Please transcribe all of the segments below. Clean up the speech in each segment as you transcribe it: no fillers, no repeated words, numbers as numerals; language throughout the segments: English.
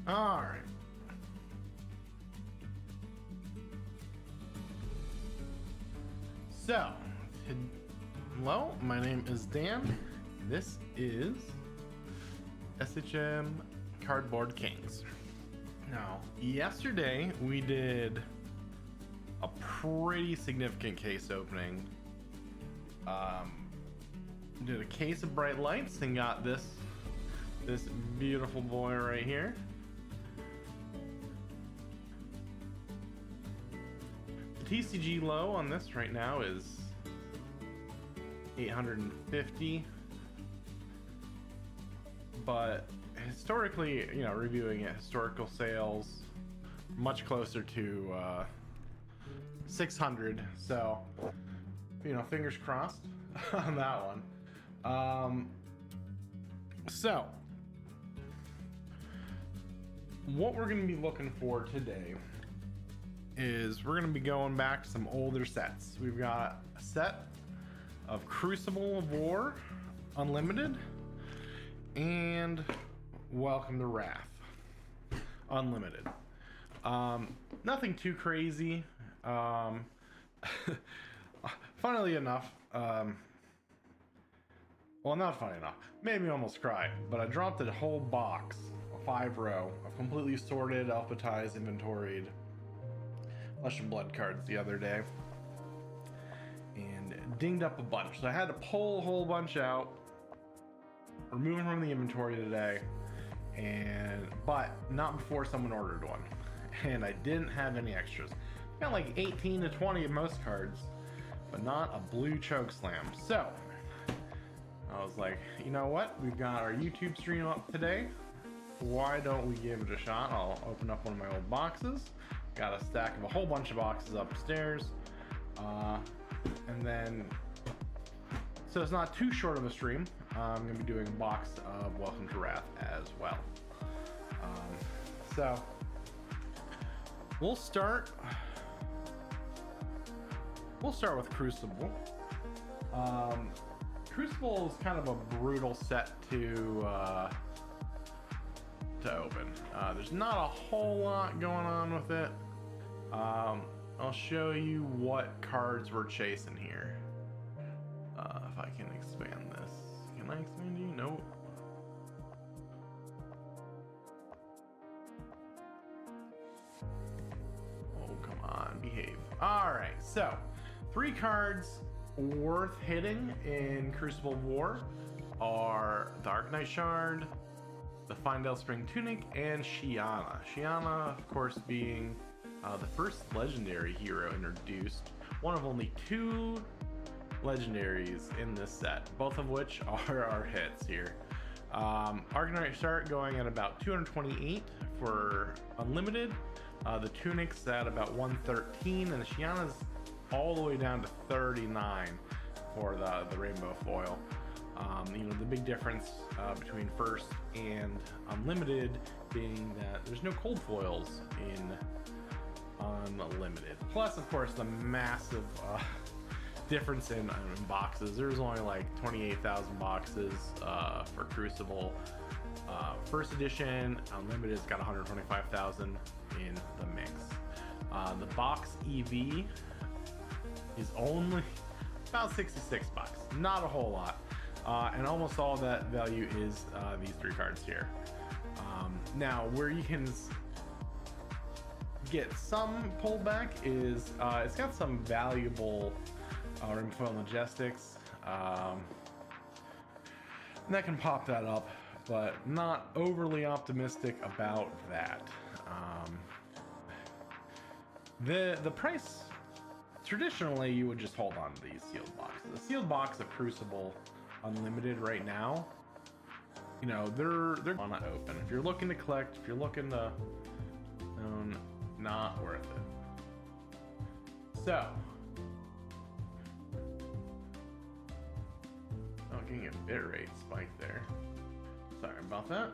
All right. So, hello, my name is Dan. This is SHM Cardboard Kings. Now, yesterday we did a pretty significant case opening. Did a case of bright lights and got this beautiful boy right here. The TCG low on this right now is 850, but historically, you know, reviewing it, historical sales much closer to 600. So, you know, fingers crossed on that one. So what we're going to be looking for today is we're going to be going back to some older sets. We've got a set of Crucible of War Unlimited and Welcome to Wrath Unlimited. Nothing too crazy. Funnily enough, well, not funny enough, made me almost cry, but I dropped a whole box, a 5-row of completely sorted, alphabetized, inventoried Flesh and Blood cards the other day, and dinged up a bunch. So I had to pull a whole bunch out, remove them from the inventory today, but not before someone ordered one, and I didn't have any extras. Got like 18 to 20 of most cards, but not a blue choke slam. So I was like, you know what? We've got our YouTube stream up today. Why don't we give it a shot? I'll open up one of my old boxes. Got a stack of a whole bunch of boxes upstairs. And then, so it's not too short of a stream. I'm going to be doing a box of Welcome to Wrath as well. So we'll start with Crucible. Crucible is kind of a brutal set to open. There's not a whole lot going on with it. I'll show you what cards we're chasing here. If I can expand this. Can I expand you? Nope. Oh, come on, behave. All right, so 3 cards worth hitting in Crucible War are the Arcanite Shard, the Findale Spring Tunic, and Shiana. Shiana, of course, being the first legendary hero introduced, one of only 2 legendaries in this set, both of which are our hits here. Arcanite Shard going at about 228 for Unlimited, the Tunic's at about 113, and the Shiana's all the way down to 39 for the rainbow foil. You know, the big difference between first and Unlimited being that there's no cold foils in Unlimited. Plus, of course, the massive difference in boxes. There's only like 28,000 boxes for Crucible. First edition, Unlimited's got 125,000 in the mix. The box EV is only about 66 bucks, not a whole lot, and almost all that value is these 3 cards here. Now, where you can get some pullback is it's got some valuable Rainbow Majestics, and that can pop that up, but not overly optimistic about that. The price, traditionally, you would just hold on to these sealed boxes. The sealed box of Crucible Unlimited right now, you know, they're not open. If you're looking to collect, if you're looking to own, not worth it. So, getting a bitrate spike there. Sorry about that.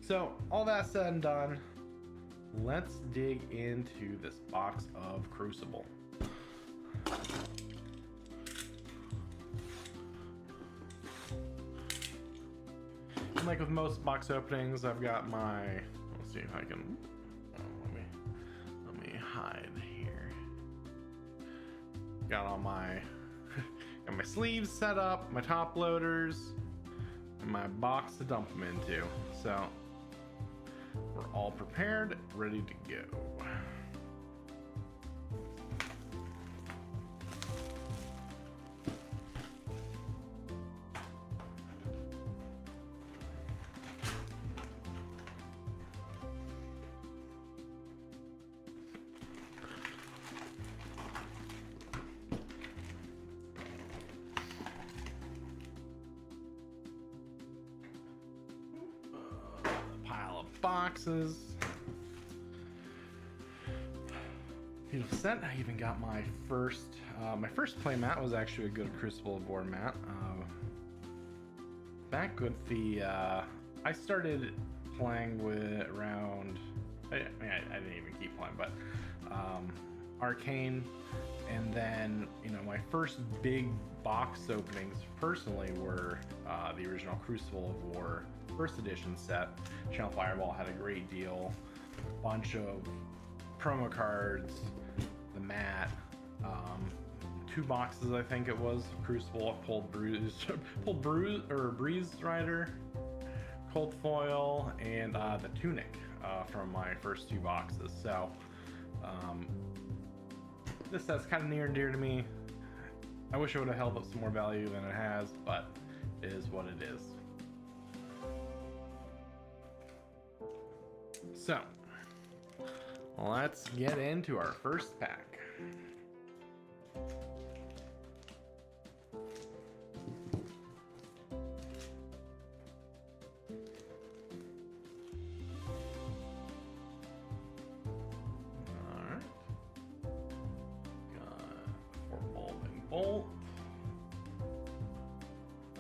So all that said and done, let's dig into this box of Crucible. like with most box openings, I've got my, let's see if I can, let me hide here. Got all my, got my sleeves set up, my top loaders, and my box to dump them into. So we're all prepared, ready to go. Boxes. Beautiful set. I even got my first play mat was actually a good Crucible board mat. Back with the I started playing with around I didn't even keep playing, but Arcane, and then my first big box openings personally were the original Crucible of War first edition set. Channel Fireball had a great deal, bunch of promo cards, the mat, 2 boxes I think it was, Crucible, pulled Breeze Rider, Cold Foil, and the Tunic from my first 2 boxes. So this set's kind of near and dear to me. I wish it would have held up some more value than it has, but it is what it is. So, let's get into our first pack. Alright. Got Revolving Bolt,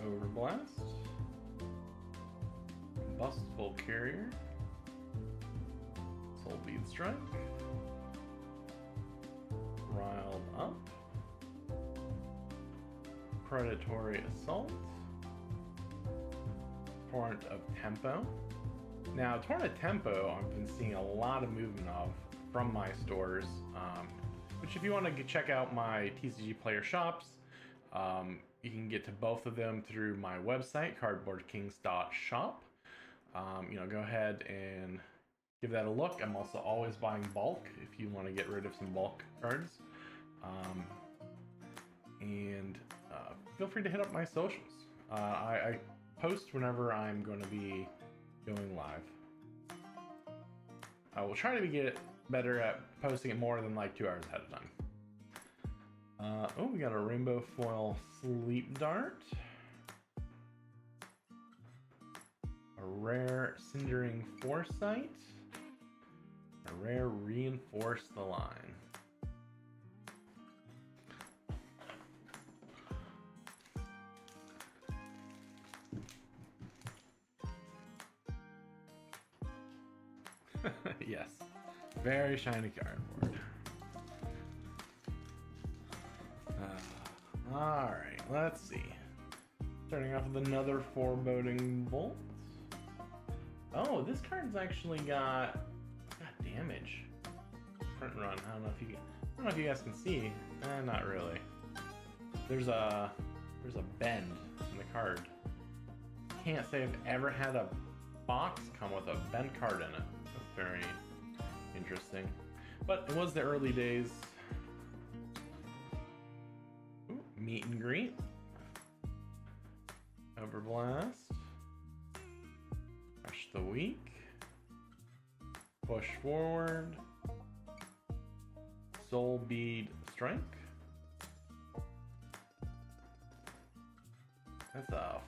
Overblast, Combustible Carrier, Bead Strike, Riled Up, Predatory Assault, Torrent of Tempo. Now, Torrent of Tempo, I've been seeing a lot of movement of from my stores, which if you want to check out my TCG player shops, you can get to both of them through my website, cardboardkings.shop. Go ahead and give that a look. I'm also always buying bulk if you want to get rid of some bulk cards. And feel free to hit up my socials. I post whenever I'm going to be going live. I will try to get better at posting it more than like 2 hours ahead of time. Oh, we got a Rainbow Foil Sleep Dart. A rare Cindering Foresight. A rare Reinforce the Line. Yes, very shiny cardboard. Alright, let's see. Starting off with another Foreboding Bolt. Oh, this card's actually got damage. Front run. I don't know if you guys can see. Not really. There's a bend in the card. Can't say I've ever had a box come with a bent card in it. That's very interesting. But it was the early days. Ooh, meet and greet. Overblast. Crush the Weak. Push Forward. Soul Bead Strike. That's a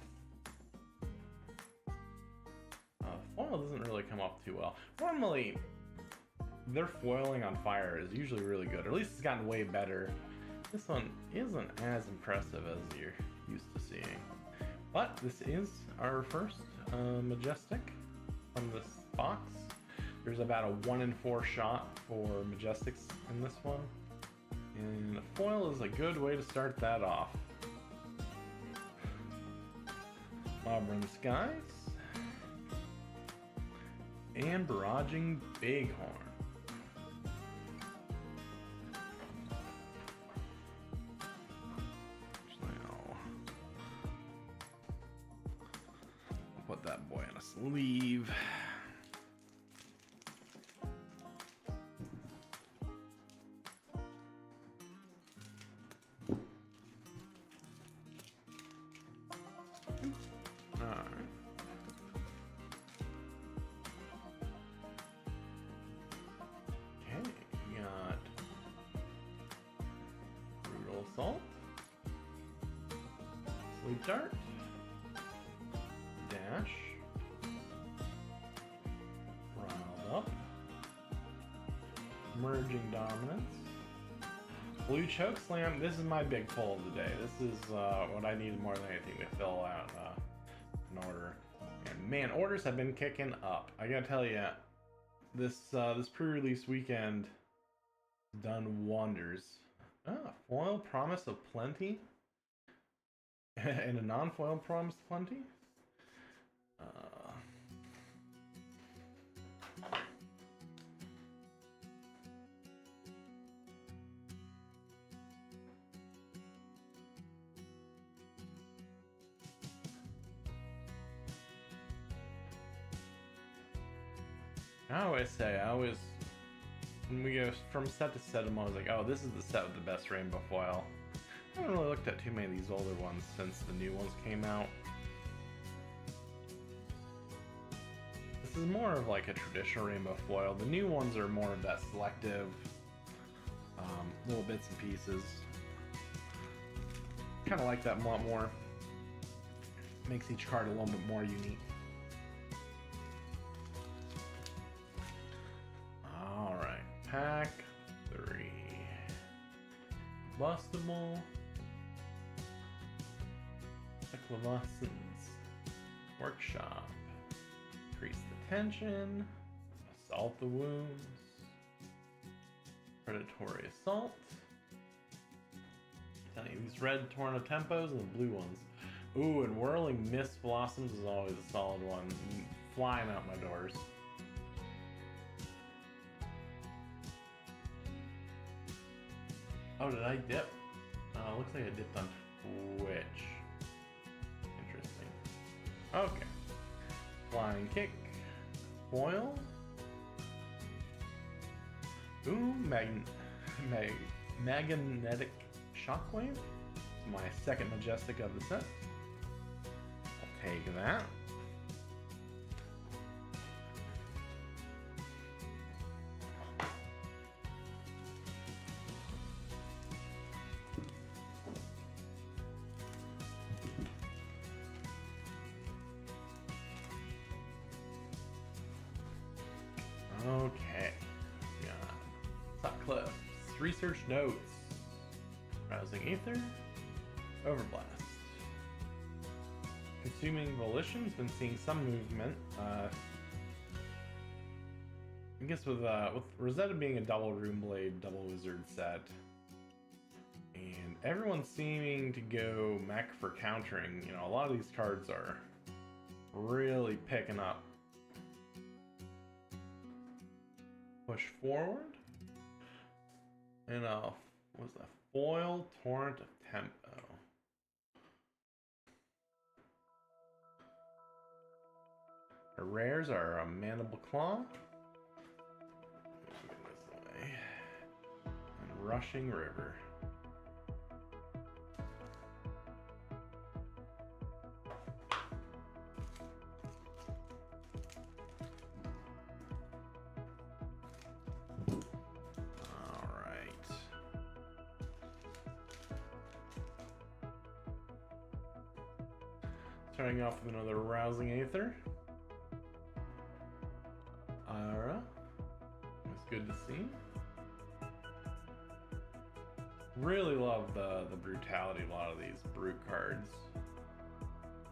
foil doesn't really come off too well. Normally, their foiling on fire is usually really good, or at least it's gotten way better. This one isn't as impressive as you're used to seeing. But this is our first Majestic from this box. There's about a 1 in 4 shot for Majestics in this one. And foil is a good way to start that off. Auburn Skies. And barraging Bighorn. Put that boy on a sleeve. Salt, Sleep Dart, Dash, Riled Up, Merging Dominance, Blue Choke Slam. This is my big pull of the day. This is what I needed more than anything to fill out an order. And man, orders have been kicking up. I gotta tell you, this pre-release weekend has done wonders. Ah, foil promise of plenty and a non-foil promise of plenty. When we go from set to set, I'm always like, oh, this is the set with the best rainbow foil. I haven't really looked at too many of these older ones since the new ones came out. This is more of like a traditional rainbow foil. The new ones are more of that selective, little bits and pieces. Kind of like that a lot more. Makes each card a little bit more unique. Pack 3. Bustable. Eclavescence. Workshop. Increase the tension. Assault the wounds. Predatory assault. I'm telling you, these red Torno Tempos and the blue ones. Ooh, and Whirling Mist Blossoms is always a solid one. Flying out my doors. Oh, did I dip? Looks like I dipped on Twitch. Interesting. Okay. Flying Kick. Foil. Ooh, Magnetic Shockwave. My second Majestic of the set. I'll take that. Okay, got Sutcliffe, Research Notes, Rousing Aether, Overblast. Consuming Volition's been seeing some movement. I guess with Rosetta being a double Runeblade, double Wizard set, and everyone's seeming to go mech for countering. You know, a lot of these cards are really picking up. Push forward, and what was that? Foil Torrent of Tempo. Our rares are a Mandible Claw, this way, and Rushing River. Starting off with another Rousing Aether. Ira. It's good to see. Really love the brutality of a lot of these brute cards.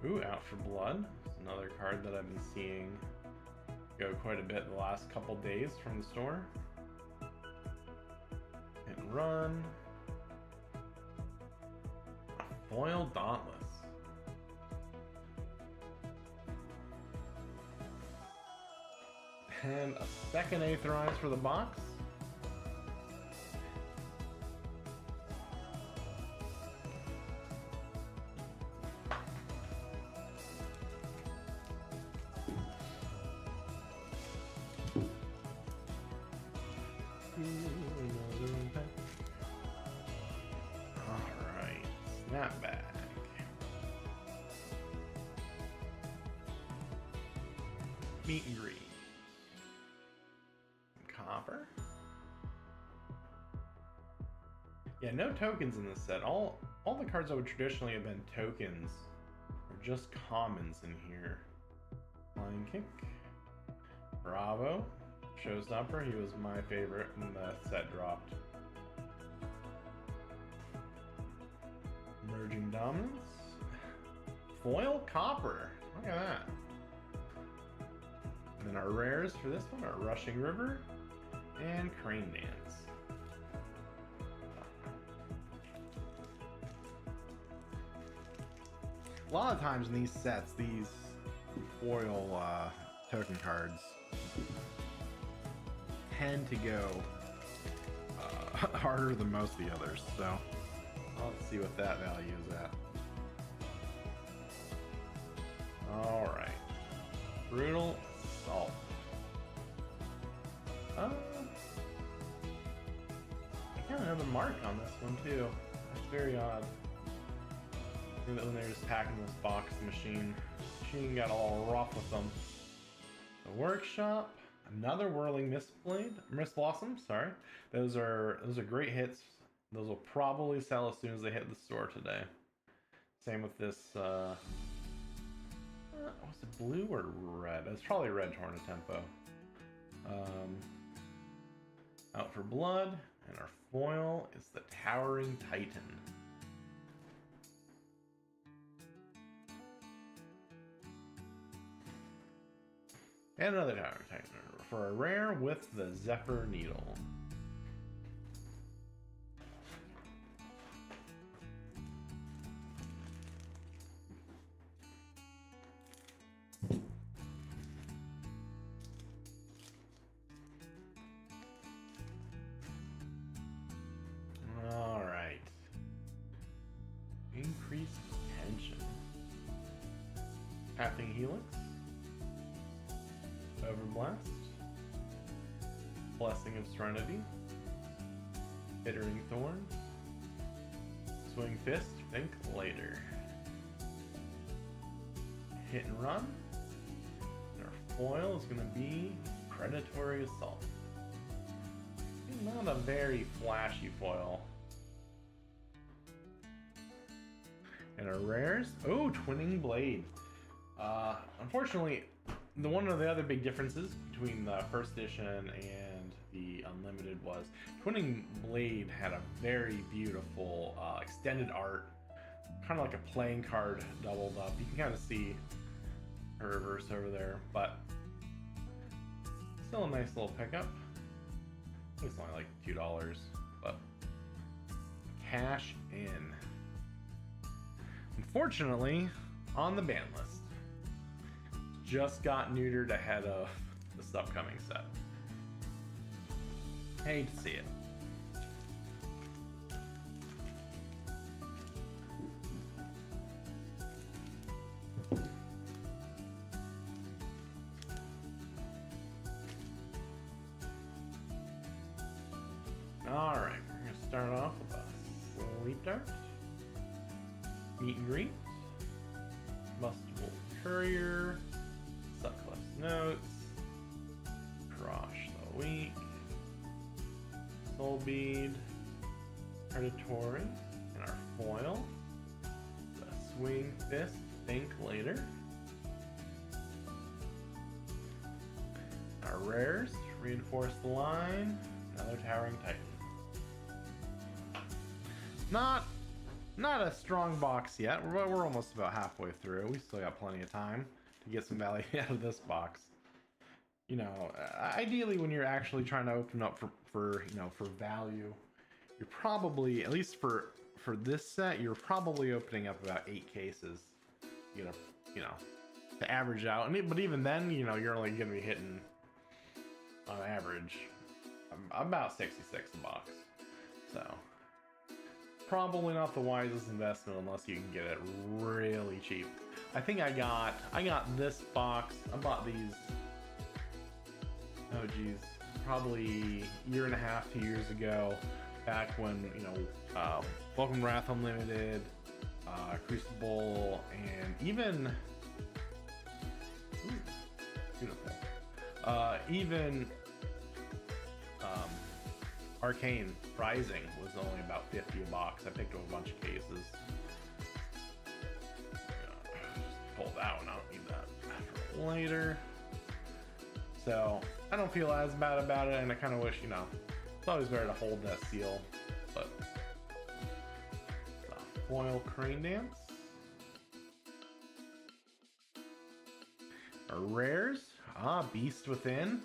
Ooh, Out for Blood. It's another card that I've been seeing go quite a bit the last couple days from the store. Hit and Run. Foil Dauntless. And a second Aetherized for the box. Alright, snapback. Meet and greet. Copper. Yeah, no tokens in this set. All the cards that would traditionally have been tokens are just commons in here. Flying Kick. Bravo. Showstopper. He was my favorite when the set dropped. Emerging Dominance. Foil Copper. Look at that. And then our rares for this one are Rushing River and Crane Dance. A lot of times in these sets, these foil token cards tend to go harder than most of the others, so let's see what that value is at. Alright. Brutal Assault. I got another mark on this one too. That's very odd. Maybe when they're just packing this box machine got all rough with them. The Workshop. Another Whirling Mist Blossom, sorry. Those are great hits. Those will probably sell as soon as they hit the store today. Same with this, was it blue or red? It's probably red Torn Tempo. Out for Blood, and our foil is the Towering Titan. And another Towering Titan for a rare with the Zephyr Needle. All right. Increased tension. Tapping Helix. Overblast. Blessing of Serenity. Bittering Thorn. Swing Fist, think later. Hit and Run. And our foil is going to be Predatory Assault. Not a very flashy foil. And our rares, oh, Twinning Blade. Unfortunately, one of the other big differences between the first edition and the Unlimited was Twinning Blade had a very beautiful extended art, kind of like a playing card doubled up. You can kind of see her reverse over there, but still a nice little pickup. It's only like $2, but cash in. Unfortunately, on the ban list. Just got neutered ahead of this upcoming set. Hate to see it. Alright, we're going to start off with a Sleep Dart, Meet and Greet, Mustable Courier, Sutcliffe's Notes, Crush the Week, Soul Bead, Predatory, and our foil, the Swing Fist, Think Later. Our rares, Reinforce the Line, another Towering Titan. Not a strong box yet, but we're almost about halfway through. We still got plenty of time to get some value out of this box. You know, ideally when you're actually trying to open up for value, you're probably, at least for this set, you're probably opening up about 8 cases, to average out. But even then, you're only going to be hitting on average, about 66 a box. So probably not the wisest investment unless you can get it really cheap. I think I got this box. I bought these, oh geez, probably a year and a half, 2 years ago, back when, you know, Welcome to Wrath Unlimited, Crucible, and even, ooh, beautiful, even Arcane Rising was only about 50 a box. I picked up a bunch of cases. Just pull that one out. Need that for later. So I don't feel as bad about it, and I kind of wish, you know, it's always better to hold that seal. But foil crane dance. Our rares. Beast Within.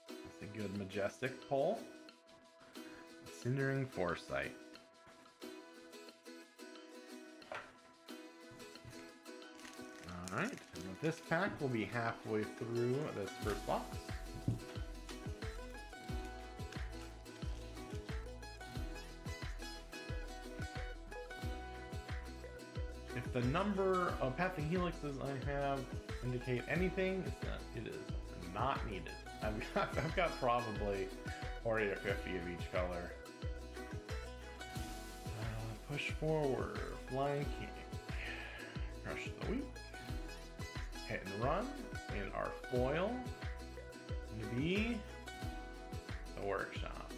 That's a good majestic pull. Cindering Foresight. Alright, and with this pack, we'll be halfway through this first box. If the number of pathing helixes I have indicate anything, it's that it is not needed. I've got probably 40 or 50 of each color. Push forward, flying kick, crush the weak, hit and run in our foil, to be the workshop.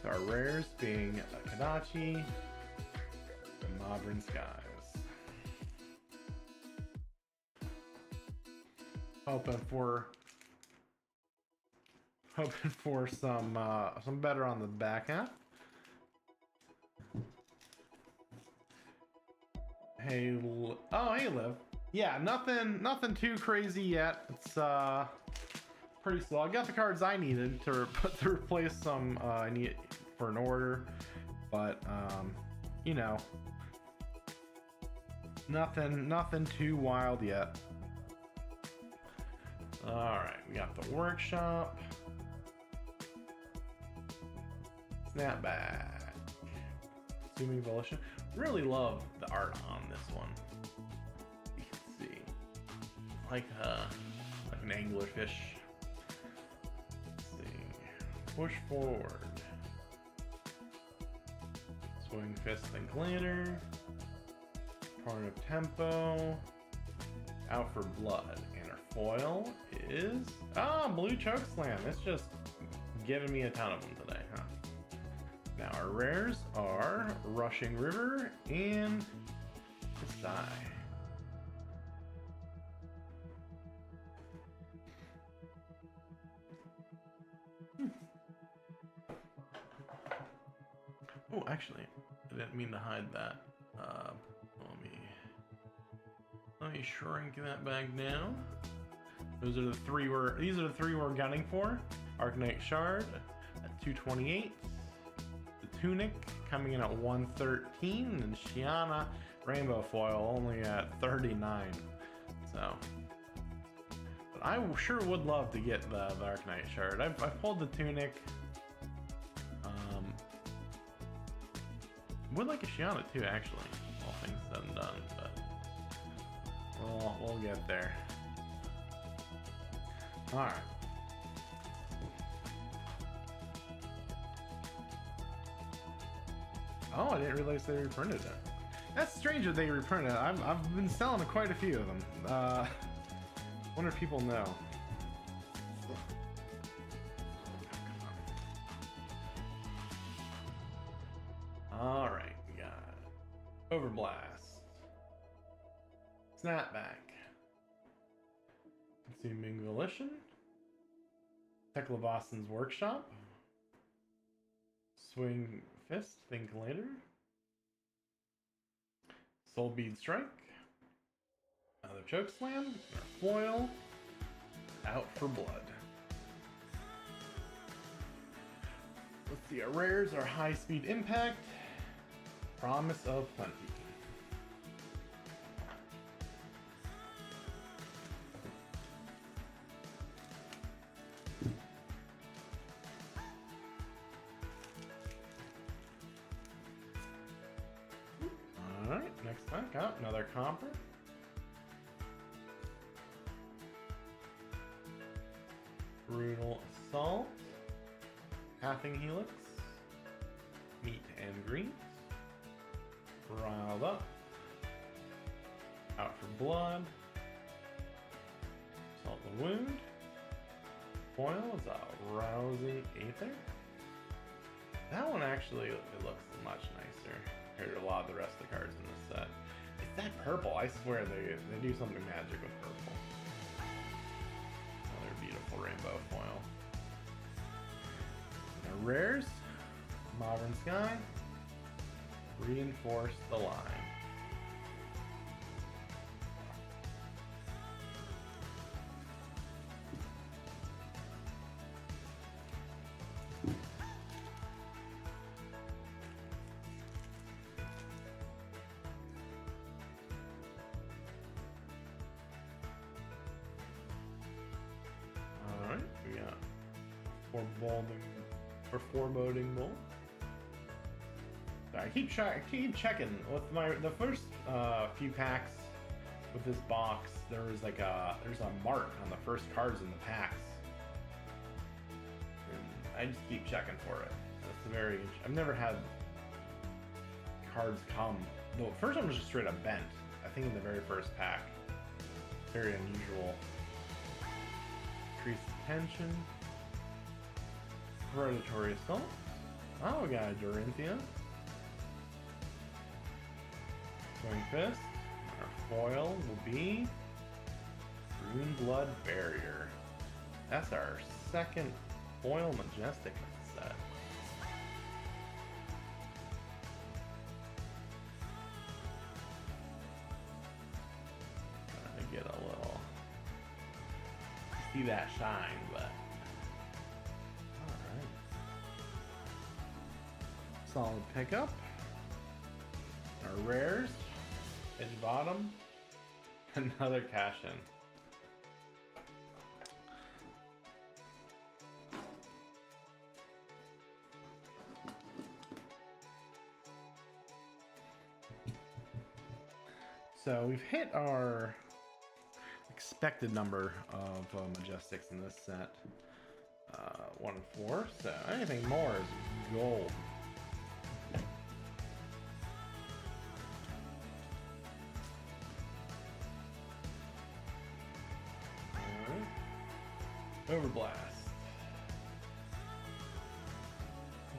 So our rares being a Kadachi and Modern Skies. Hoping for some better on the back half. Hey, hey Liv. Yeah, nothing too crazy yet. It's pretty slow. I got the cards I needed to replace some I need for an order, but you know, nothing too wild yet. All right, we got the workshop. Snapback. Assuming Volition. Really love the art on this one. You can see, like an anglerfish. Let's see. Push forward. Swing Fist and Glitter. Part of Tempo. Out for Blood. And our foil is Blue Chokeslam. It's just giving me a ton of them today, huh? Now our rares are Rushing River and Kasai. Oh, actually, I didn't mean to hide that. Let me shrink that back down. These are the three we're gunning for. Arcanite Shard at 228. The Tunic coming in at 113, and Shiana Rainbow Foil only at 39. So, but I sure would love to get the Arcanite Shard. I've pulled the Tunic. Would like a Shiana too, actually. All things said and done, but we'll get there. All right. Oh, I didn't realize they reprinted it. That's strange that they reprinted it. I've been selling quite a few of them. Wonder if people know. All right, we got Overblast, Snapback, Consuming Volition, Teklavassen's Workshop, Swing Fist, Think Later, Soul Bead Strike, another Chokeslam, our foil, Out for Blood. Let's see, our rares are High Speed Impact, Promise of Plenty. Alright, next pack up, another copper. Brutal Assault. Pathing Helix. Meat and Greens. Riled Up. Out for Blood. Salt the Wound. Foil is a Rousing Aether. That one actually, it looks much nicer compared to a lot of the rest of the cards in this set. It's that purple. I swear they do something magic with purple. Another beautiful rainbow foil. Now rares. Modern Sky. Reinforce the Line. Alright, we got foreboding bolt. I keep checking with the first few packs with this box. There's a mark on the first cards in the packs, and I just keep checking for it. I've never had cards come. The first one was just straight up bent. I think in the very first pack. Very unusual. Increase tension. Predatory Assault. Oh, we got a Dorinthia. Swing Fist. Our foil will be Rune Blood Barrier. That's our second foil Majestic in the set. Trying to get a little see that shine, but alright. Solid pickup. Our rares. Edge bottom. Another cash in. So we've hit our expected number of Majestics in this set. 1 and 4. So anything more is gold. Overblast.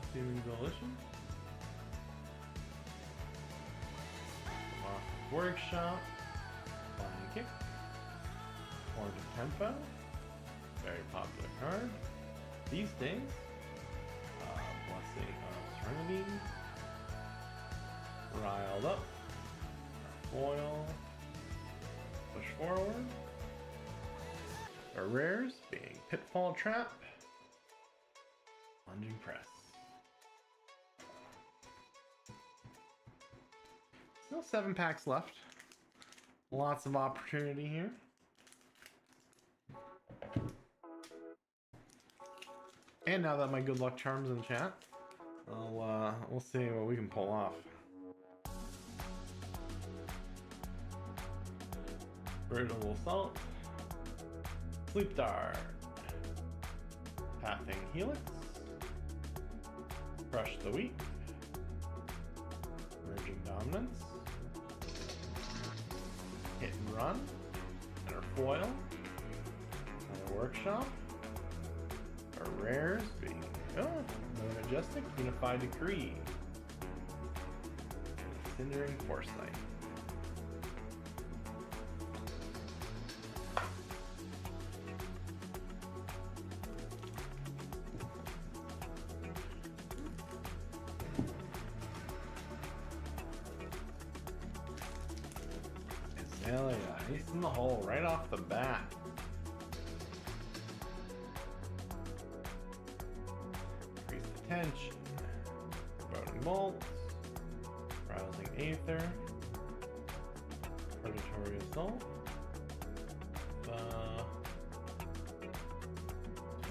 Consuming Volition. Workshop. Flying Kick. Forge of Tempo. Very popular card. These days. Blessing of Serenity. Riled Up. Foil. Push Forward. Our rares being Pitfall Trap, Lunging Press. Still 7 packs left. Lots of opportunity here. And now that my good luck charm's in chat, we'll see what we can pull off. Brutal Assault. Sleep Dart. Pathing Helix. Crush the Weak. Merging Dominance. Hit and Run. And our foil. And a Workshop. Our rares being another Majestic Unified Decree. And Cindering Foresight. He's in the hole right off the bat. Increase the tension. Foreboding Bolt. Rousing Aether. Predatory Assault.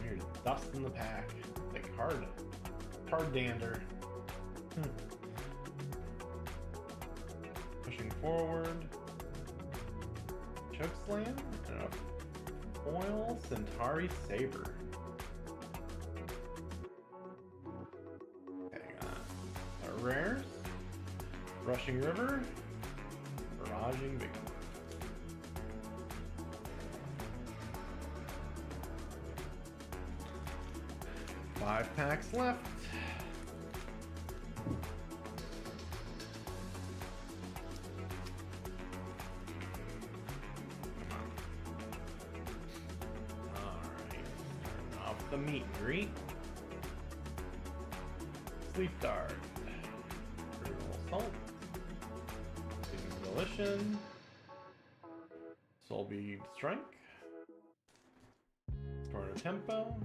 Weird dust in the pack. Like hard dander. Pushing forward. Chokeslam and a foil Centauri Saber. Okay, got our rares. Rushing River. Barraging Big. 5 packs left. The meet and greet. Sleep Dart. Brutal Assault. Volition. Soul Bead Strike. Tornado Tempo.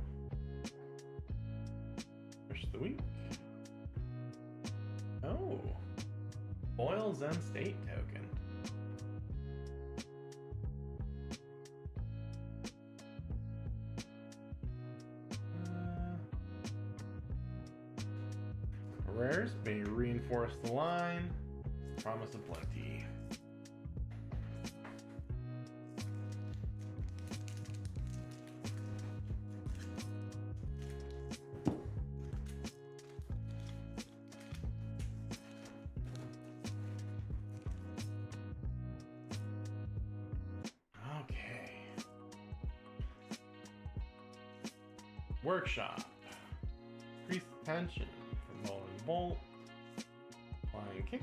Push the Week. Oh. Foil Zen State Token. Rares may reinforce the line. Promise of plenty. Okay. Workshop. Increase tension. Bolt, flying kick,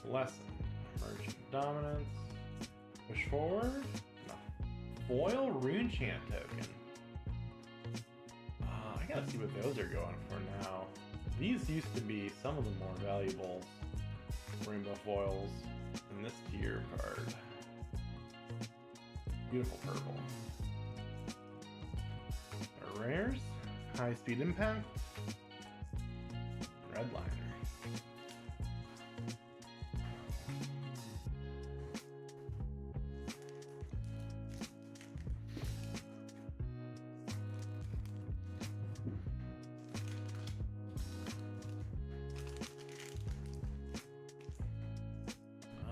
lesson, emergent dominance, push forward, foil rune chant token. I gotta see what those are going for now. These used to be some of the more valuable rainbow foils in this tier card. Beautiful purple. Our rares, high speed impact. Redliner.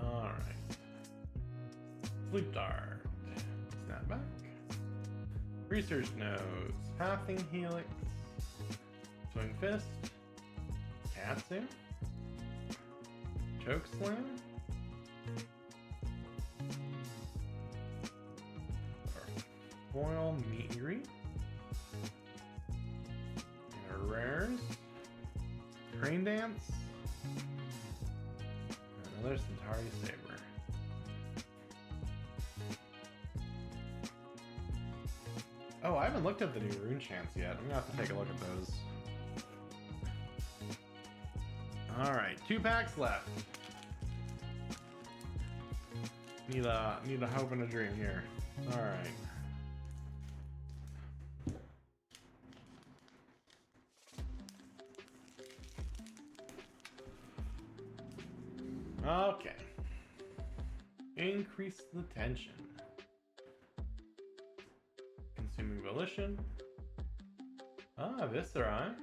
All right. Sleep Dart. Snapback. Research Notes. Pathing Helix. Swing Fist. Katsu, Chokeslam, foil meet and greet, and our rares, Crane Dance, and another Centauri Saber. Oh, I haven't looked at the new rune chants yet. I'm gonna have to take a look at those. Alright, 2 packs left. Need a hope and a dream here. Alright. Okay. Increase the tension. Consuming Volition. Viscera.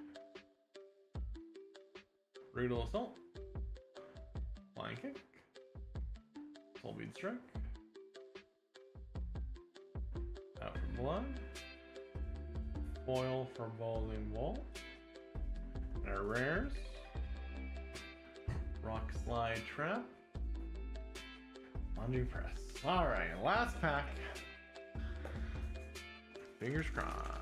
Brutal Assault. Flying Kick. Soul Bead Strike. Out for Blood. Foil for Bowling Wall. And our rares. Rock Slide Trap. Undo Press. Alright, last pack. Fingers crossed.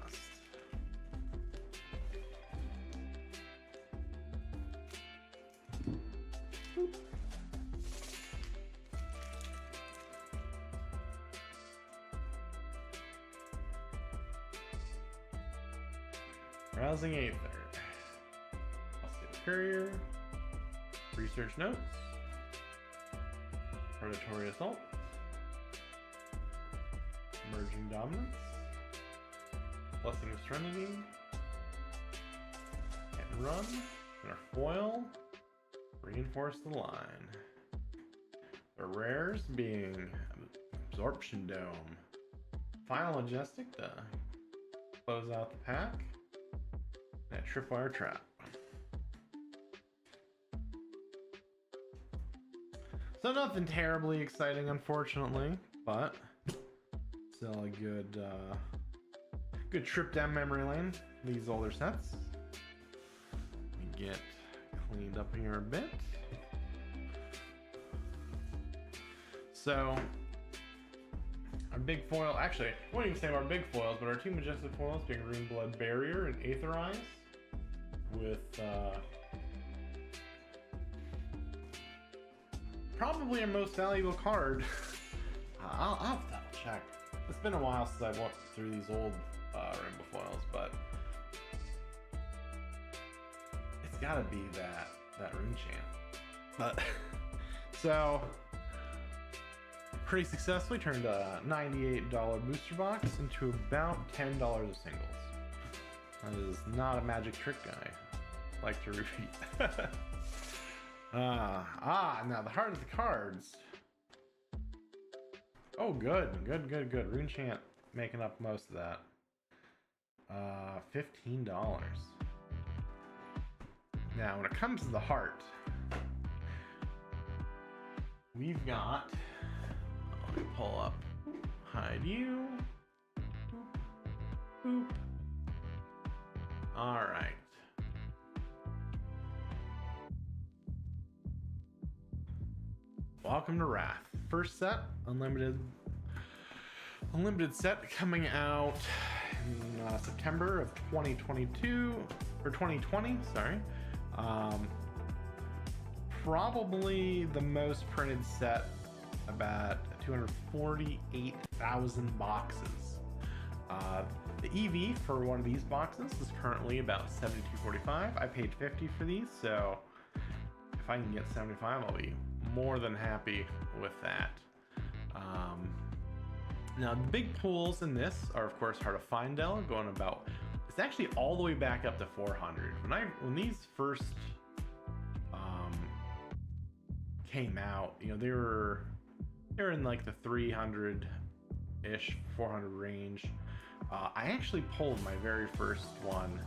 Rousing Aether. Courier. Research Notes. Predatory Assault. Emerging Dominance. Blessing of Serenity. Hit and Run. And our foil. Reinforce the line. The rares being Absorption Dome. Final Majestic to close out the pack. That Tripwire Trap. So nothing terribly exciting, unfortunately, but still a good trip down memory lane. These older sets. We get cleaned up here a bit. So our big foil, actually, I wouldn't even say our big foils, but our two majestic foils being Green Blood Barrier and Aether Eyes with probably our most valuable card. I'll have to double check. It's been a while since I've walked through these old rainbow foils, but it's gotta be that rune chant. But so pretty successfully turned a $98 booster box into about $10 of singles. That is not a magic trick guy. I like to repeat. Now the heart of the cards. Oh, good. Rune chant making up most of that. $15. Now, when it comes to the heart, we've got. Let me pull up. Hide you. Boop. Boop. All right. Welcome to Wrath. First set, unlimited set coming out in September of 2022 or 2020. Sorry. Probably the most printed set, about 248,000 boxes. The EV for one of these boxes is currently about $72.45. I paid $50 for these, so if I can get $75, I'll be more than happy with that. Now, the big pulls in this are, of course, Heart of Findel, going about. It's actually all the way back up to 400. When these first came out, you know, they were in like the 300-ish, 400 range. I actually pulled my very first one,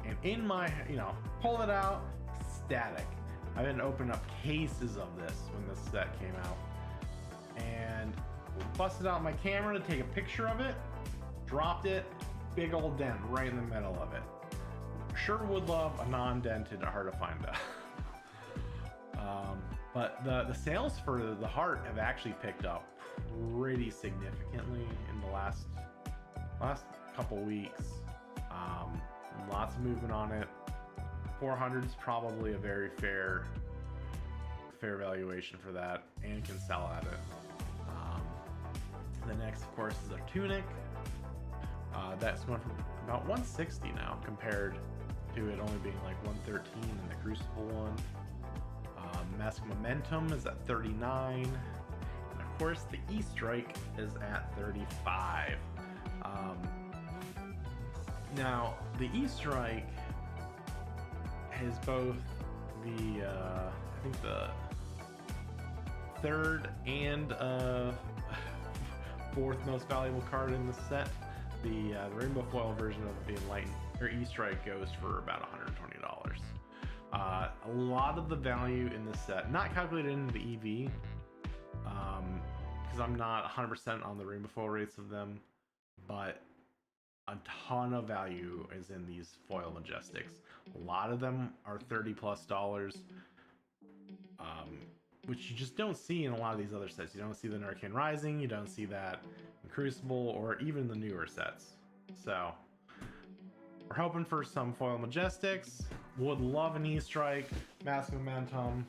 and in my, pulled it out, static. I didn't open up cases of this when this set came out, and busted out my camera to take a picture of it, dropped it, big old dent right in the middle of it. Sure would love a non-dented Heart of Findel. But the sales for the heart have actually picked up pretty significantly in the last couple weeks. Lots of movement on it. 400 is probably a very fair valuation for that, and can sell at it. The next, of course, is a tunic. That's going from about 160 now, compared to it only being like 113 in the Crucible one. Mask Momentum is at 39, and of course the E-Strike is at 35. Now the E-Strike has both the I think the third and fourth most valuable card in the set. The rainbow foil version of the Enlightened or E-Strike goes for about $120. A lot of the value in this set, not calculated into the EV, because I'm not 100% on the rainbow foil rates of them, but a ton of value is in these foil majestics. A lot of them are $30+, which you just don't see in a lot of these other sets. You don't see the Arcane Rising, you don't see that in Crucible, or even the newer sets. So we're hoping for some foil majestics. Would love an E-Strike, Mask Momentum,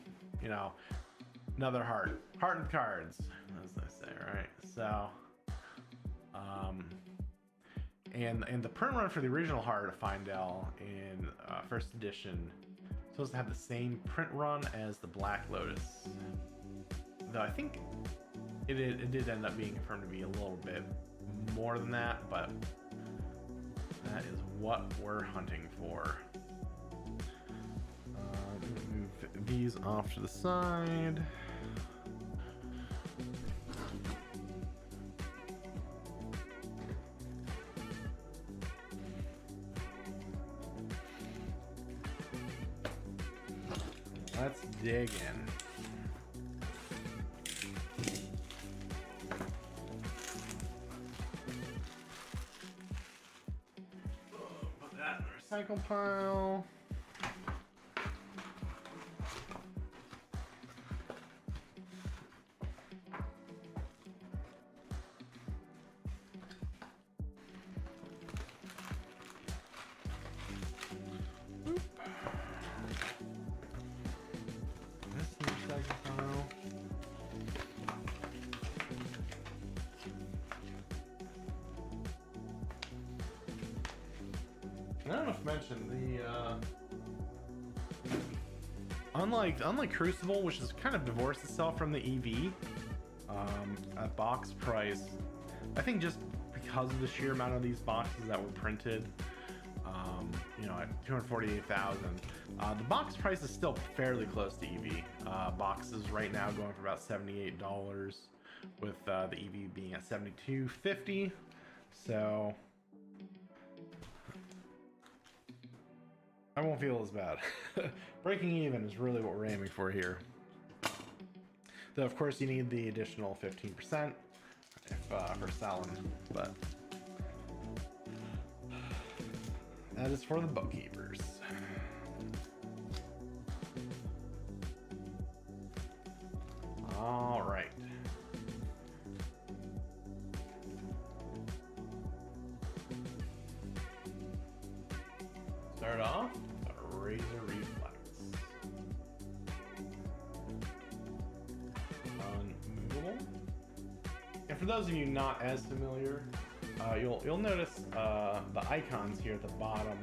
another heart in the cards, as they say, right? So, and the print run for the original Heart of Findel in first edition supposed to have the same print run as the Black Lotus, though I think it did end up being confirmed to be a little bit more than that, but that is what we're hunting for. Move these off to the side. Let's dig in. recycle pile. I don't know if I mentioned the unlike Crucible, which has kind of divorced itself from the EV at box price. I think just because of the sheer amount of these boxes that were printed, you know, at 248,000, the box price is still fairly close to EV. Boxes right now going for about $78, with the EV being at $72.50. So I won't feel as bad. Breaking even is really what we're aiming for here. Though of course you need the additional 15% if for selling, but that is for the bookkeepers. All right. Start off with a razor reflex. Unmovable. And for those of you not as familiar, you'll notice the icons here at the bottom.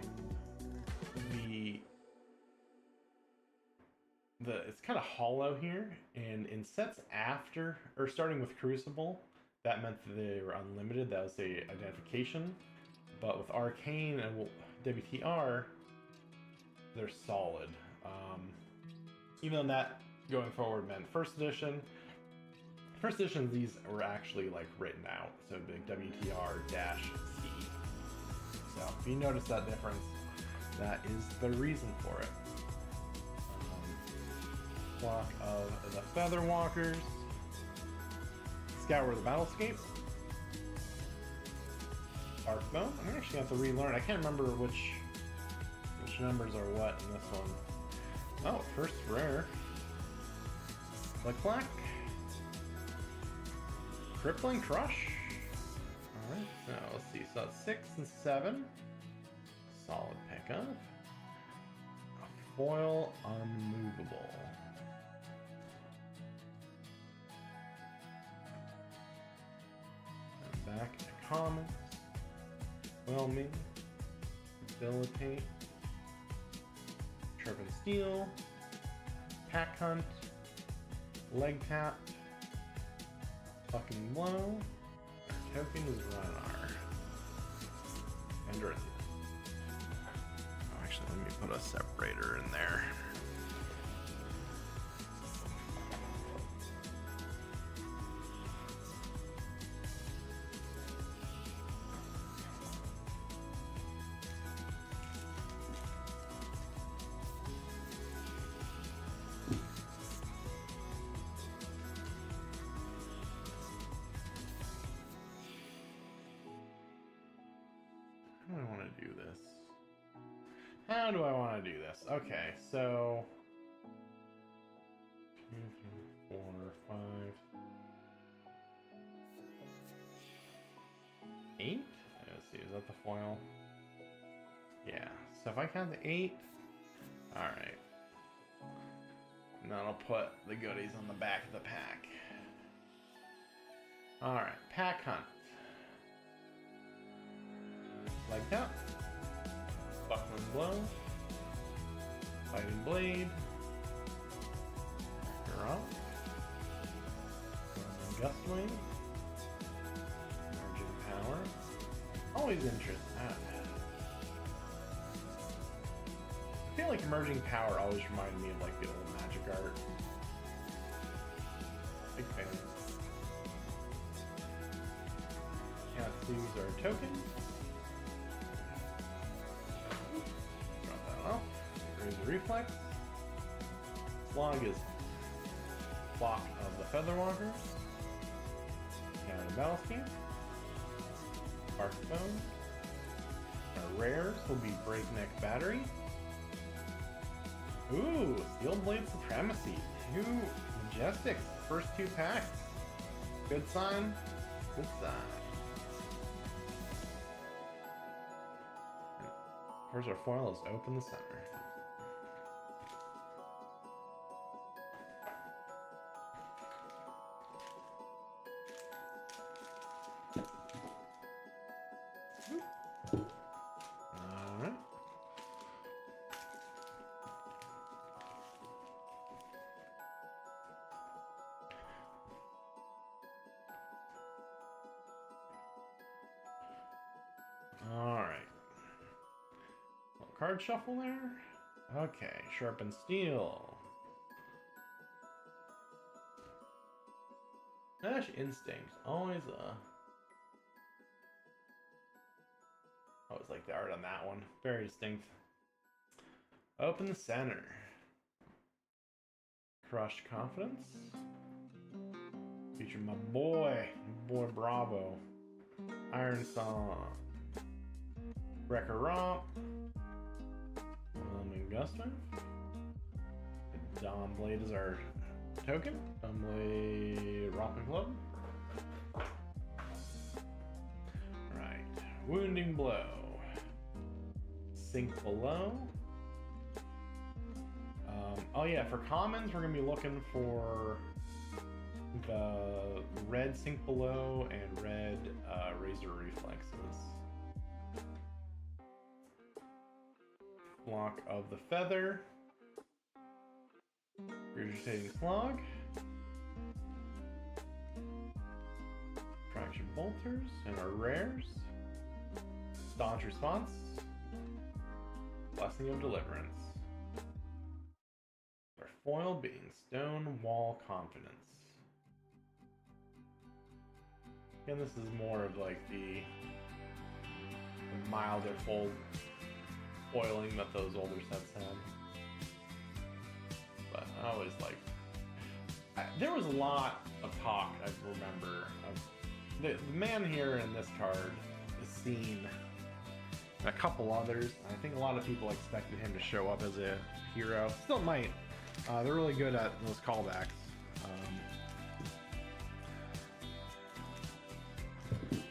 It's kind of hollow here, and in sets after or starting with Crucible, that meant that they were unlimited. That was the identification. But with Arcane and WTR, they're solid. Even though that going forward meant first edition. First edition, these were actually like written out, so it'd be like WTR-C. So if you notice that difference, that is the reason for it. Block of the Feather Walkers. Scour the Battlescape. Arcbone. I'm actually gonna have to relearn. I can't remember which numbers are what in this one. Oh, first rare. Click Black. Crippling Crush. Alright, now let's see. So that's 6 and 7. Solid pickup. A foil unmovable. And back to common. Whelming. Debilitate. Sharpen Steel. Pack Hunt. Leg Tap. Fucking Blow. Our token is Rynar. And Earthy. Oh, actually, let me put a separator in there. How do I want to do this? Okay, so 2, 3, 4, 5, 8. Let's see, is that the foil? Yeah. So if I count to 8, all right. And then I'll put the goodies on the back of the pack. All right, Pack Hunt. Like that. Buckling Blow, Fighting Blade, You're Up, Gustwing, Emerging Power, always interesting. I feel like Emerging Power always reminded me of like the old Magic art. Big fan. Katsu's our token. The reflex. Slog is block of the Feather Walkers. Counter Battlescape. Arcbone. Our rares will be Breakneck Battery. Ooh, Steel Blade Supremacy. 2 Majestics. First 2 packs. Good sign. Good sign. And of course, our foil is open the center. Alright. Alright. Card shuffle there? Okay, Sharpened Steel. Ash Instinct. Always always like the art on that one. Very distinct. Open the center. Crushed Confidence. Feature my boy Bravo. Iron Song. Wrecker Romp. Guster. Dawn Blade is our token. Dawn Blade Romping Club. Right. Wounding Blow. Sink Below. Oh yeah, for commons we're gonna be looking for the red Sink Below and red Razor Reflexes. Block of the Feather. Regurgitating Slog. Traction Bolters and our rares. Staunch Response. Blessing of Deliverance. Our foil being Stone Wall Confidence. And this is more of like the milder foiling that those older sets had. But I always liked. There was a lot of talk, I remember, of the man here in this card is seen. And a couple others. I think a lot of people expected him to show up as a hero. Still might. They're really good at those callbacks.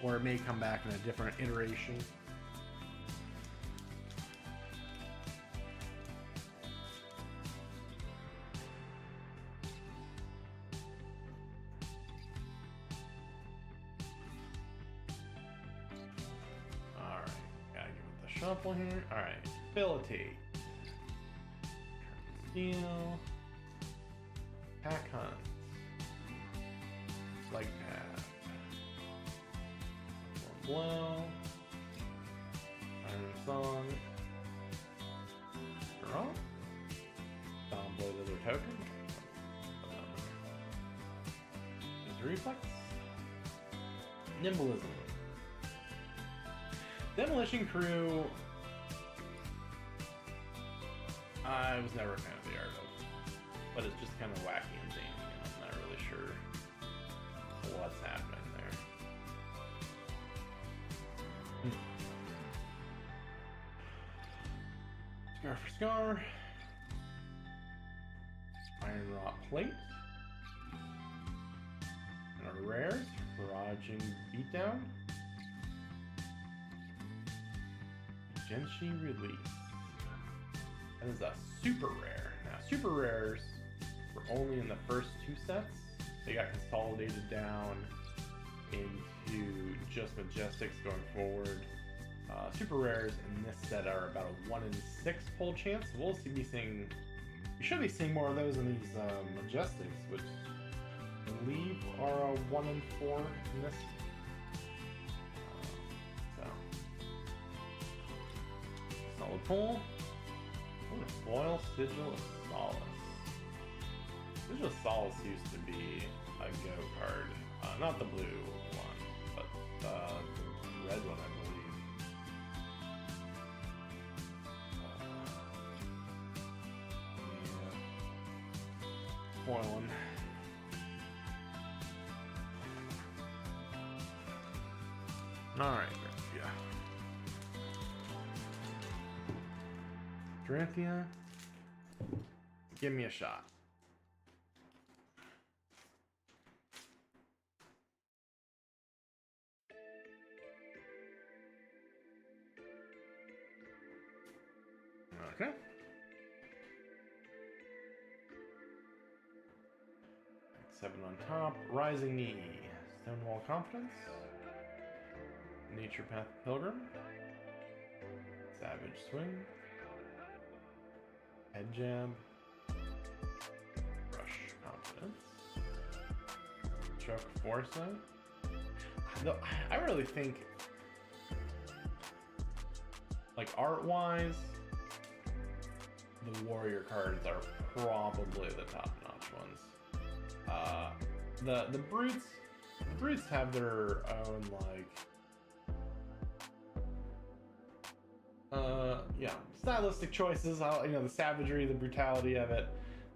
Or it may come back in a different iteration. Shuffle here. Alright. Ability. Steel. Pack Hunt. Leg Pad. Blow. Iron Song. Draw. Dawn Blade as their token. Is Reflex. Nimblism. Demolition Crew, I was never a fan of the art of, but it's just kind of wacky and zany, and I'm not really sure what's happening there. Scar for Scar, Iron Wrought Plate, and our rares, Barraging Beatdown, Genshi Release. That is a super rare. Now, super rares were only in the first 2 sets. They got consolidated down into just Majestics going forward. Super rares in this set are about a 1 in 6 pull chance. So we'll be seeing. We should be seeing more of those in these Majestics, which I believe are a 1 in 4 in this. Solid pull. Foil Sigil of Solace. Sigil of Solace used to be a go card. Not the blue one, but the red one, I believe. Yeah. Foil one. Alright, yeah. Dorinthia, give me a shot. Okay. Seven on top. Rising Knee. Stonewall Confidence. Nature Path Pilgrim. Savage Swing. Head Jab. Rush Confidence. Choke Foresight. I really think, like, art-wise, the Warrior cards are probably the top-notch ones. The brutes have their own, like, yeah, stylistic choices. The savagery, the brutality of it,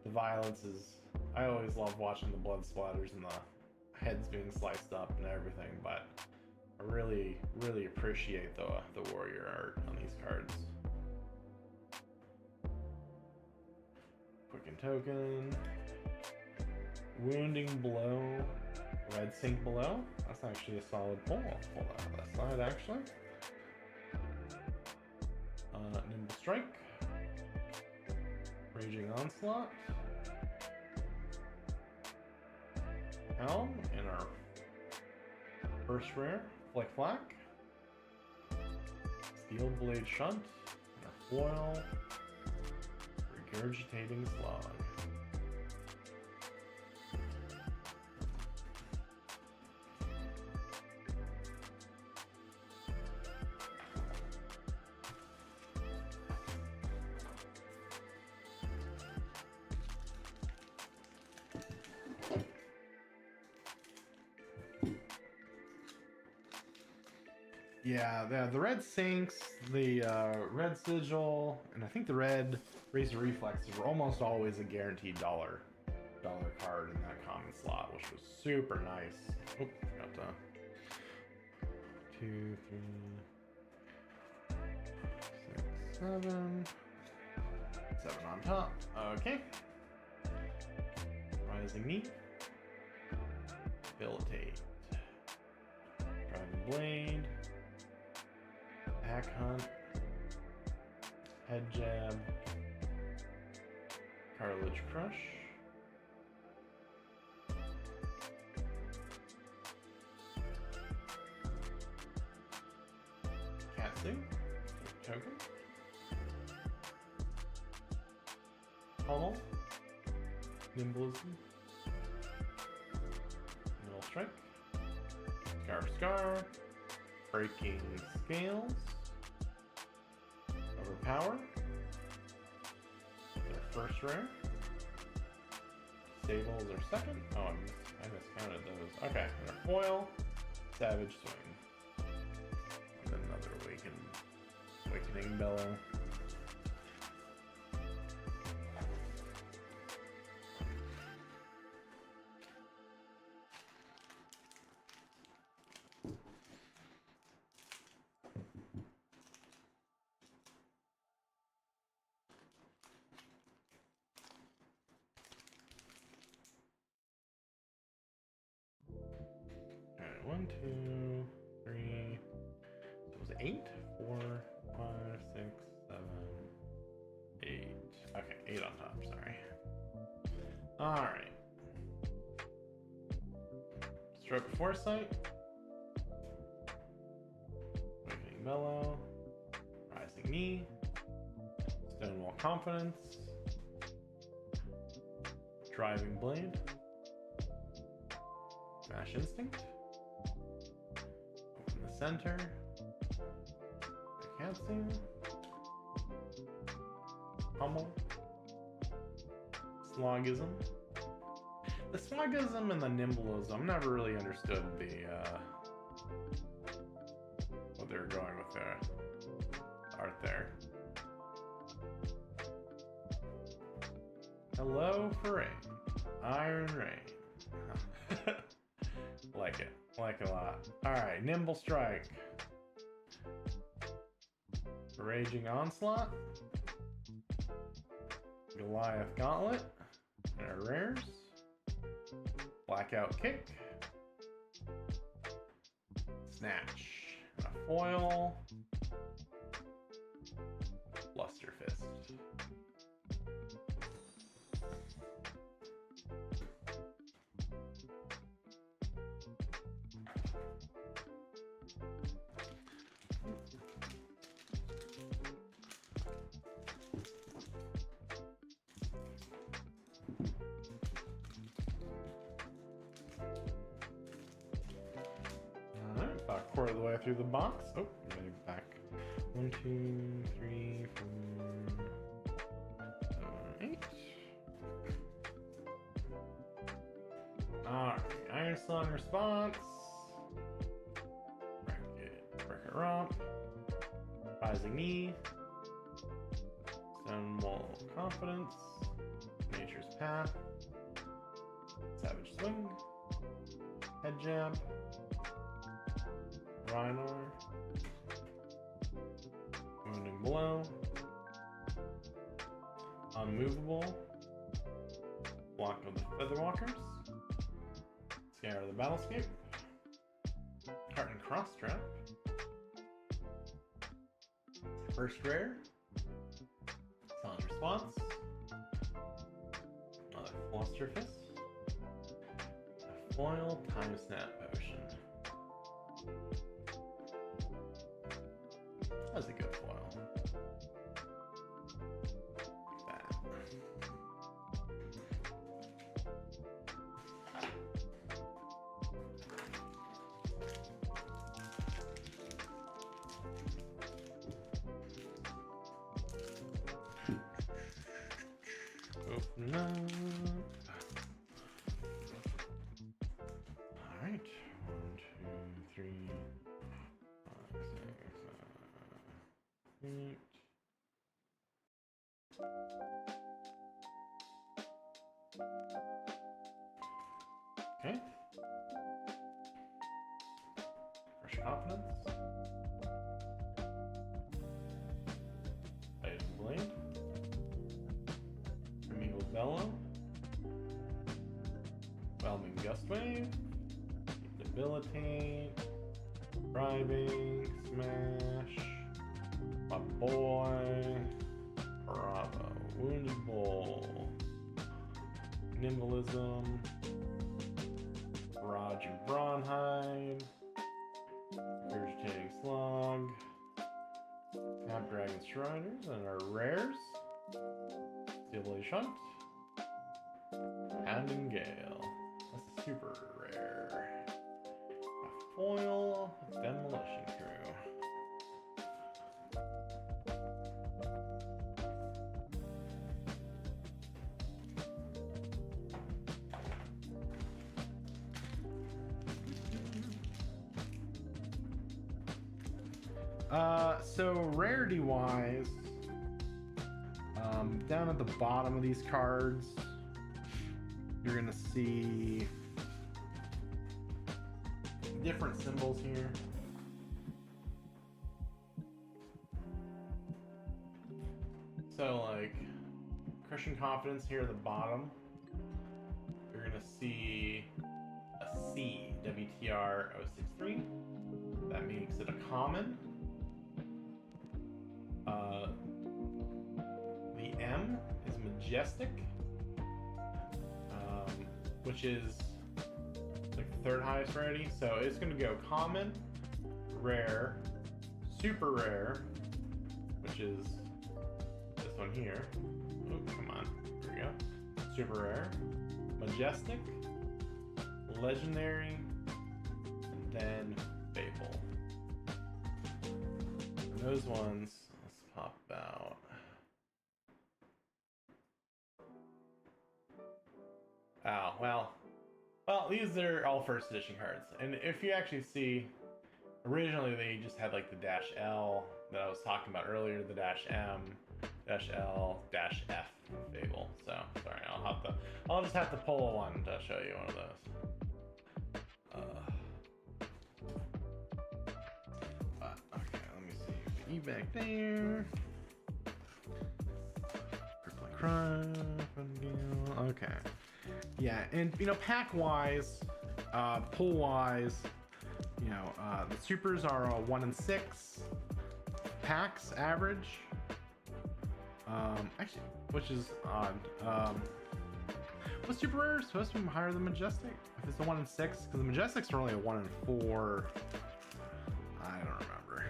the violence is. I always love watching the blood splatters and the heads being sliced up and everything, but I really, really appreciate the warrior art on these cards. Quicken Token. Wounding Blow. Red Sink Below. That's actually a solid pull. I'll pull that on that side, actually. Nimble Strike. Raging Onslaught. Helm in our first rare. Flick Flack. Steel Blade Shunt. And our foil. Regurgitating Slog. Yeah, the red sinks, the red sigil, and I think the red razor reflexes were almost always a guaranteed dollar card in that common slot, which was super nice. Oh, got 2, 3, 6, 7. 7 on top. Okay. Rising Knee. Debilitate. Driving Blade. Pack Hunt. Head Jab. Cartilage Crush. Katsu. Token. Hummel. Nimblism. Middle Strike. Scar. Breaking Scales. Overpower. Their first rare. Sable is their second. Oh, I miscounted those. Okay, their foil. Savage Swing. And then another Awakening Bellow. Alright, 1, 2, 3. So it was 8, 4, 5, 6, 7, 8. Okay, 8 on top, sorry. Alright. Stroke of Foresight. Awakening Bellow. Rising Knee. Stonewall Confidence. Driving Blade. Smash Instinct. Open the center. Katsu. Hummel. Slogism. The Slogism and the Nimblism, I've never really understood what they were going with the art there. Hello for rain. Iron Rain. Like it. Like a lot. Alright, Nimble Strike. Raging Onslaught. Goliath Gauntlet, and our rares. Blackout Kick, Snatch, and a foil, Luster Fist. About a quarter of the way through the box. Oh, maybe back. 1, 2, 3, 4, 7, 8. Alright, Iron Song Response. Wreck-It Romp. Rising Knee. Stonewall Confidence. Nature's Path. Savage Swing. Head Jab. Rhino, Wounding Blow, Unmovable, Block of the Featherwalkers, Scour the Battlescape, Tartan Cross Trap, First Rare, Silent Response, another Luster Fist, a foil Time Snap Potion. That's a good foil. That. Open up. All right. 1, 2, 3, 5, 6, 7, 8. Okay. Fresh Confidence. Item Blade. Commingled Bellow. Whelming Gustwave. Debilitate. Driving. Smash. My boy. Bravo. Wounded Bull. Nimblism. Roger Brawnhide. Regurgitating Slug. Snapdragon Striders and our rares. Steelblade Shunt. Pounding Gale. That's a super rare. A foil Demolition Crew. So rarity wise, down at the bottom of these cards, you're gonna see different symbols here. So like Crushing Confidence here at the bottom, you're gonna see a C, WTR 063. That makes it a common. The M is Majestic, which is like the third highest rarity. So it's going to go common, rare, super rare, which is this one here. Oh, come on. Here we go. Super rare, majestic, legendary, and then Fable. And those ones, let's pop out. Oh, well, these are all first edition cards. And if you actually see, originally they just had like the -L that I was talking about earlier, the -M, -L, -F Fable. So, sorry, I'll just have to pull one to show you one of those. Okay, let me see. E back there. Crippling Okay. Yeah, and you know, pack wise, pull wise, you know, the supers are 1 and 6 packs average. Actually, which is odd. Was super rare supposed to be higher than majestic? If it's a 1 and 6, because the majestics are only a 1 and 4. I don't remember.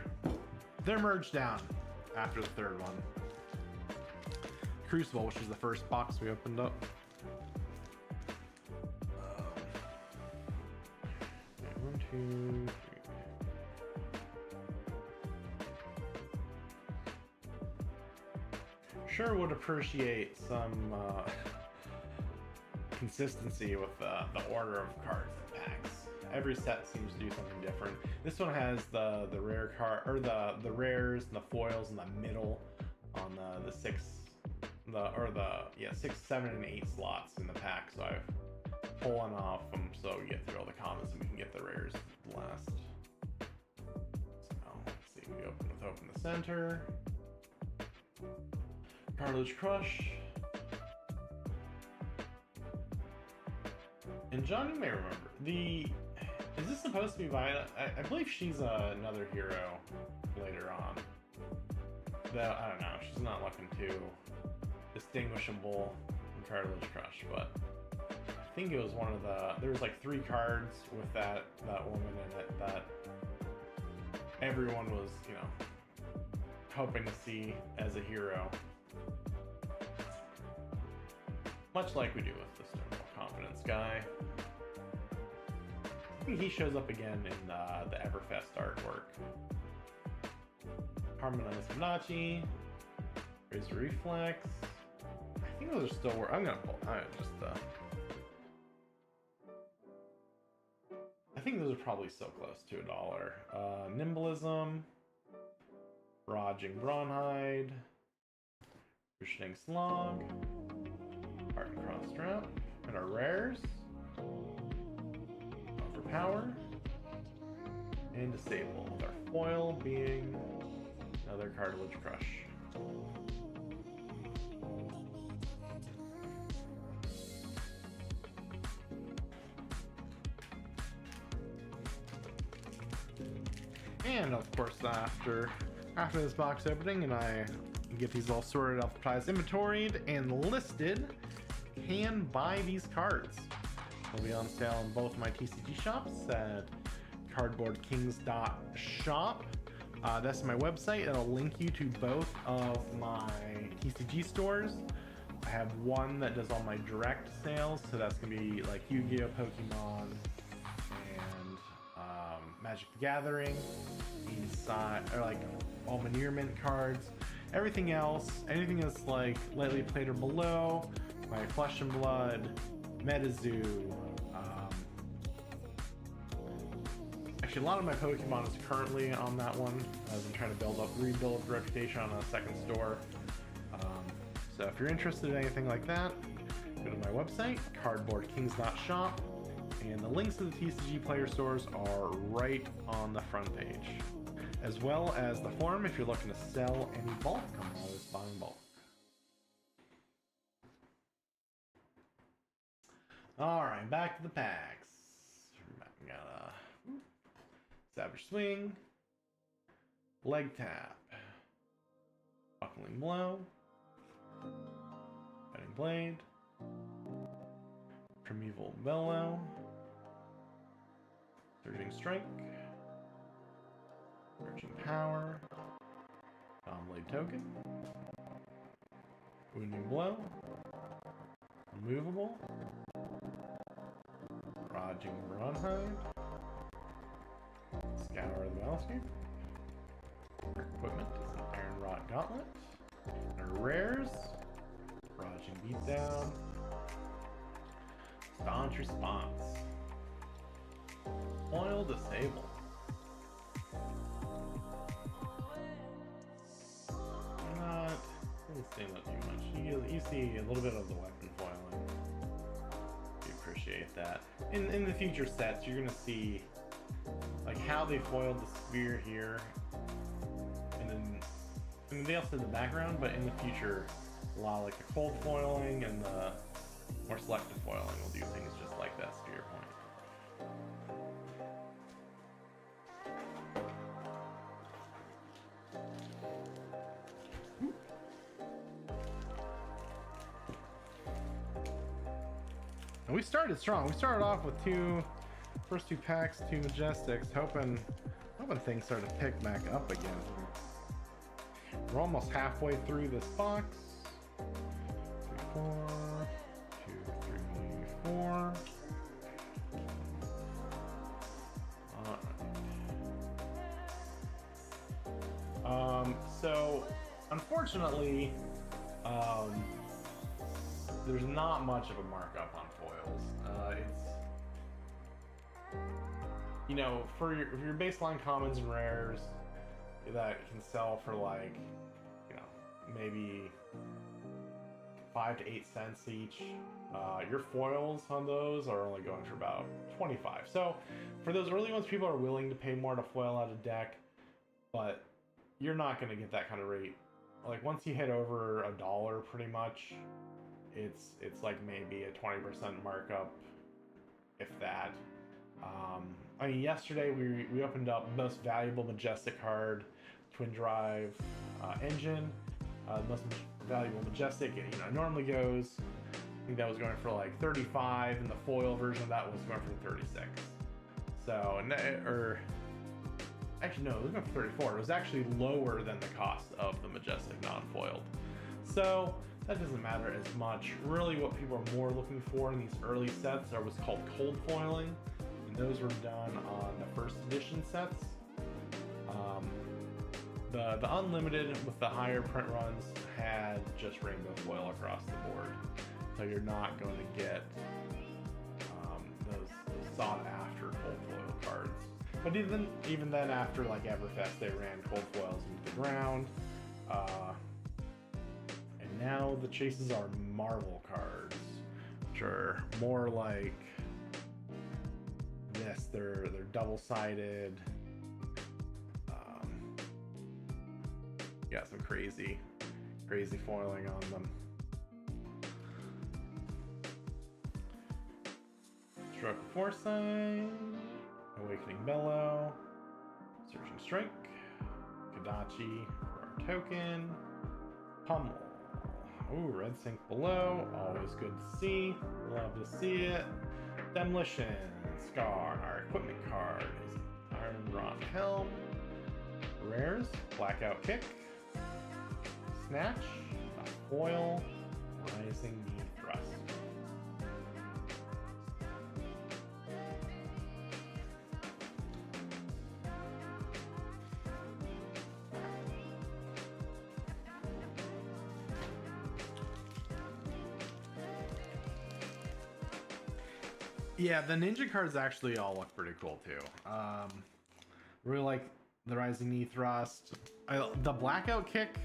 They're merged down after the third one. Crucible, which is the first box we opened up. Okay, 1, 2, 3. Sure would appreciate some consistency with the order of cards and packs. Every set seems to do something different. This one has the rare card, or the rares and the foils in the middle on the 6, 7, and 8 slots in the pack. So I've pulling off them so we get through all the commons and we can get the rares last. So let's see, we open the center. Cartilage Crush. And John, you may remember, is this supposed to be Violet? I believe she's another hero later on. Though, I don't know, she's not looking too distinguishable in Cartilage Crush, but I think it was one of there was like 3 cards with that woman in it that everyone was, you know, hoping to see as a hero. Much like we do with the Stonewall Confidence guy. I think he shows up again in the Everfest artwork. Harmonized Hibanachi, Razor Reflex. I think those are still I'm gonna pull. I think those are probably still close to $1. Nimblism, Rajing Brawnhide, Cushioning Slog, Heart and Cross Strap, and our rares. Overpower and Disable, with our foil being another Cartilage Crush. And of course, after this box opening and I get these all sorted off the prize, inventoried and listed, can buy these cards. They'll be on sale in both my TCG shops at cardboardkings.shop. That's my website. It'll link you to both of my TCG stores. I have one that does all my direct sales, so that's gonna be like Yu-Gi-Oh, Pokemon, and Magic the Gathering. Inside, or like all Manure Mint cards. Everything else, anything that's like lightly played or below, my Flesh and Blood, MetaZoo. Actually, a lot of my Pokemon is currently on that one, as I'm trying to rebuild the reputation on a second store. So if you're interested in anything like that, go to my website, cardboardkings.shop, and the links to the TCG player stores are right on the front page, as well as the forum if you're looking to sell any bulk. I'm always buying bulk. Alright, back to the packs. We got Savage Swing, Leg Tap, Buckling Blow, Cutting Blade, Primeval Bellow, Surging Strike, Searching Power, Blade Token, Wounding Blow, Removable, Rajing Brawnhide, Scour the Battlescape, our equipment is the Iron Rot Gauntlet, and our rares, Rajing Beatdown, Staunch Response, Foil Disable, doesn't stand up too much. You see a little bit of the weapon foiling. You appreciate that. In the future sets, you're gonna see like how they foiled the spear here, and then I mean, they also did the background, but in the future A lot of like the cold foiling and the more selective foiling will do things just like this, to your point. And we started strong. We started off with first two packs, 2 Majestics, hoping things start to pick back up again. We're almost halfway through this box. 3, 4, 2, 3, 4. So unfortunately, there's not much of a markup on foils. It's, you know, for your baseline commons and rares that can sell for like, you know, maybe 5 to 8 cents each. Your foils on those are only going for about 25. So for those early ones, people are willing to pay more to foil out a deck, but you're not going to get that kind of rate. Like once you hit over $1 pretty much, it's like maybe a 20% markup, if that. I mean, yesterday we opened up most valuable Majestic card, Twin Drive engine. Most valuable Majestic, you know, normally goes, I think that was going for like 35, and the foil version of that was going for 36. So, or actually no, it was going for 34. It was actually lower than the cost of the Majestic non-foiled. So that doesn't matter as much. Really what people are more looking for in these early sets are what's called cold foiling, and those were done on the first edition sets. The unlimited with the higher print runs had just rainbow foil across the board, so you're not going to get those sought after cold foil cards. But even then, after like Everfest, they ran cold foils into the ground. And now the chases are Marvel cards, which are more like this. They're double-sided. Got some crazy foiling on them. Stroke of Foresight, Awakening Bellow, Searching Strike, Kadachi for our token, Pummel. Ooh, Red Sink Below, always good to see. Love to see it. Demolition, Scar, our equipment card is Iron Rod Helm. Rares, Blackout Kick, Snatch, a foil, Rising Knee Thrust. Yeah, the ninja cards actually all look pretty cool too. Really like the Rising Knee Thrust. The Blackout Kick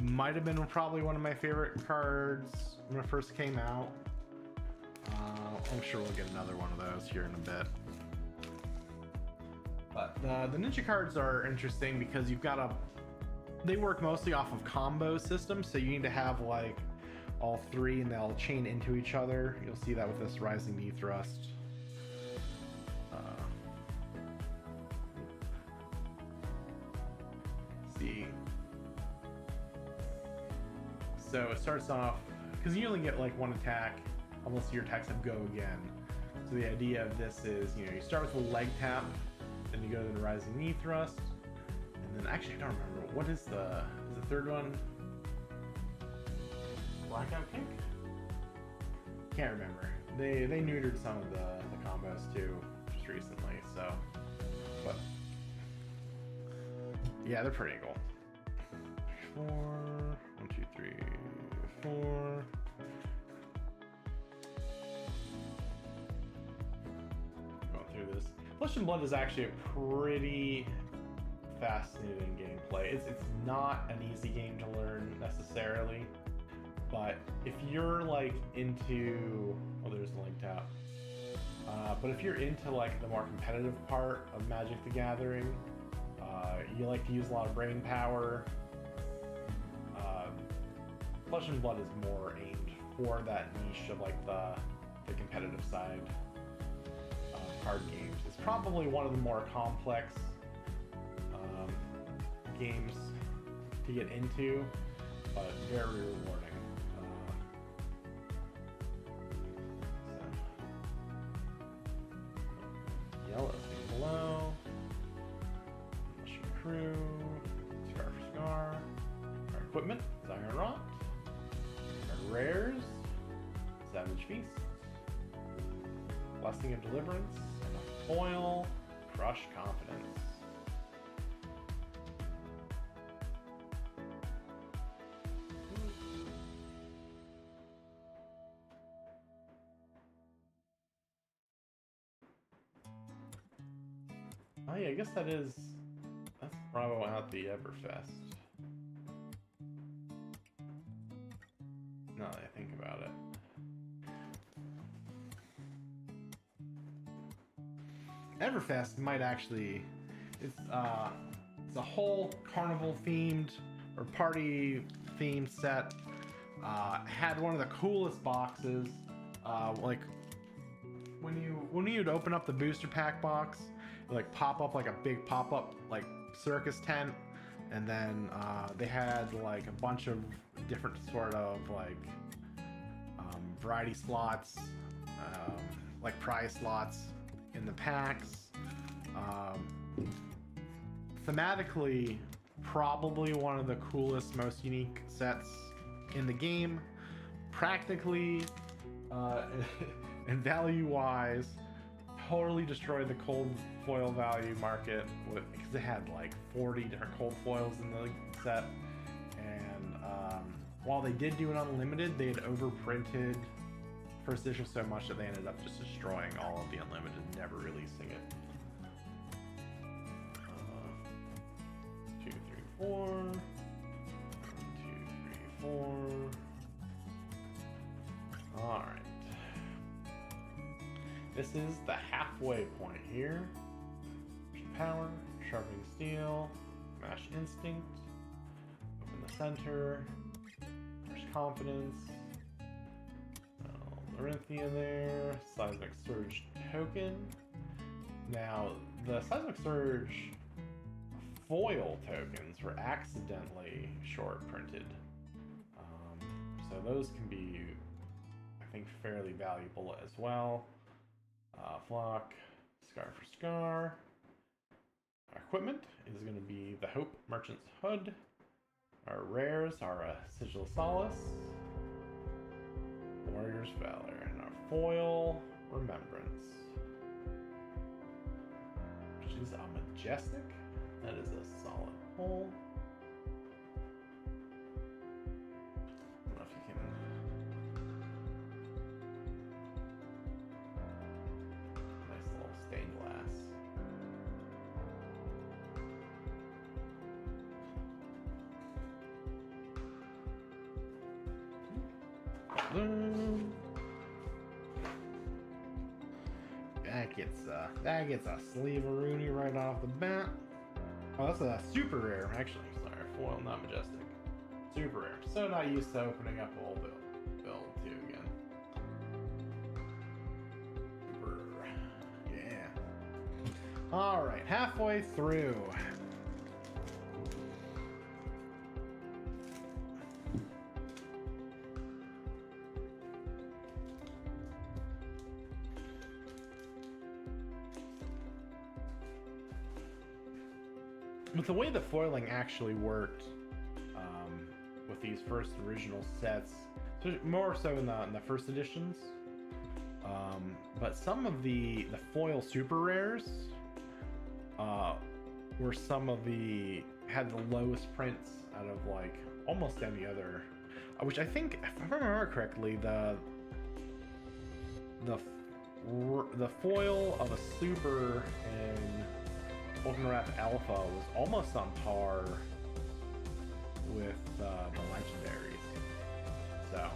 might have been probably one of my favorite cards when it first came out. I'm sure we'll get another one of those here in a bit. But the ninja cards are interesting because they work mostly off of combo systems, so you need to have like all 3 and they'll chain into each other. You'll see that with this Rising Knee Thrust. See. So it starts off, because you only get like 1 attack unless your attacks have go again. So the idea of this is, you know, you start with a leg tap, then you go to the Rising Knee Thrust, and then actually I don't remember, what is the third one? Blackout Kick? Can't remember. They neutered some of the combos too just recently, so, but yeah, they're pretty cool. 4, 1, 2, 3, 4. Going through this. Flesh and Blood is actually a pretty fascinating gameplay. It's not an easy game to learn necessarily, but if you're like into, oh, there's the link tap. But if you're into like the more competitive part of Magic the Gathering, you like to use a lot of brain power. Flesh and Blood is more aimed for that niche of like the competitive side of card games. It's probably one of the more complex games to get into, but very rewarding. Yellow thing below. Mushroom Crew. Scar for Scar. Our equipment is Iron Rot. Our rares. Savage Feast. Blessing of Deliverance. And a foil. Crush Confidence. Oh yeah, I guess that's probably out the Everfest. Now that I think about it. Everfest might actually, it's a whole carnival themed or party themed set. Had one of the coolest boxes. Like when you'd open up the booster pack box, like pop up like a big pop-up like circus tent, and then they had like a bunch of different sort of like variety slots, like prize slots in the packs. Thematically, probably one of the coolest, most unique sets in the game. Practically and value-wise, totally destroyed the cold foil value market because it had like 40 different cold foils in the set, and while they did do an unlimited, they had overprinted first issue so much that they ended up just destroying all of the unlimited, never releasing it. 2, 3, 4. 1, 2, 3, 4. All right. This is the halfway point here. Power, Sharpening Steel, Mash Instinct, open the center, Crush Confidence, Larinthia there, Seismic Surge token. Now, the Seismic Surge foil tokens were accidentally short printed. So those can be, I think, fairly valuable as well. Flock, Scar for Scar. Our equipment is going to be the Hope Merchant's Hood. Our rares are a Sigil of Solace, Warrior's Valor, and our foil, Remembrance. Which is a Majestic. That is a solid pull. I don't know if you can. Nice little stained glass. That gets a sleeve-a-rooney right off the bat. Oh, that's a super rare, actually. Sorry, foil, not majestic. Super rare. So not used to opening up a whole build too again. Super. Yeah. All right, halfway through. With the way the foiling actually worked with these first original sets, so more so in the first editions, but some of the foil super rares were had the lowest prints out of like almost any other, which I think, if I remember correctly, the foil of a super in Vulcan-Wrath Alpha was almost on par with the legendaries, so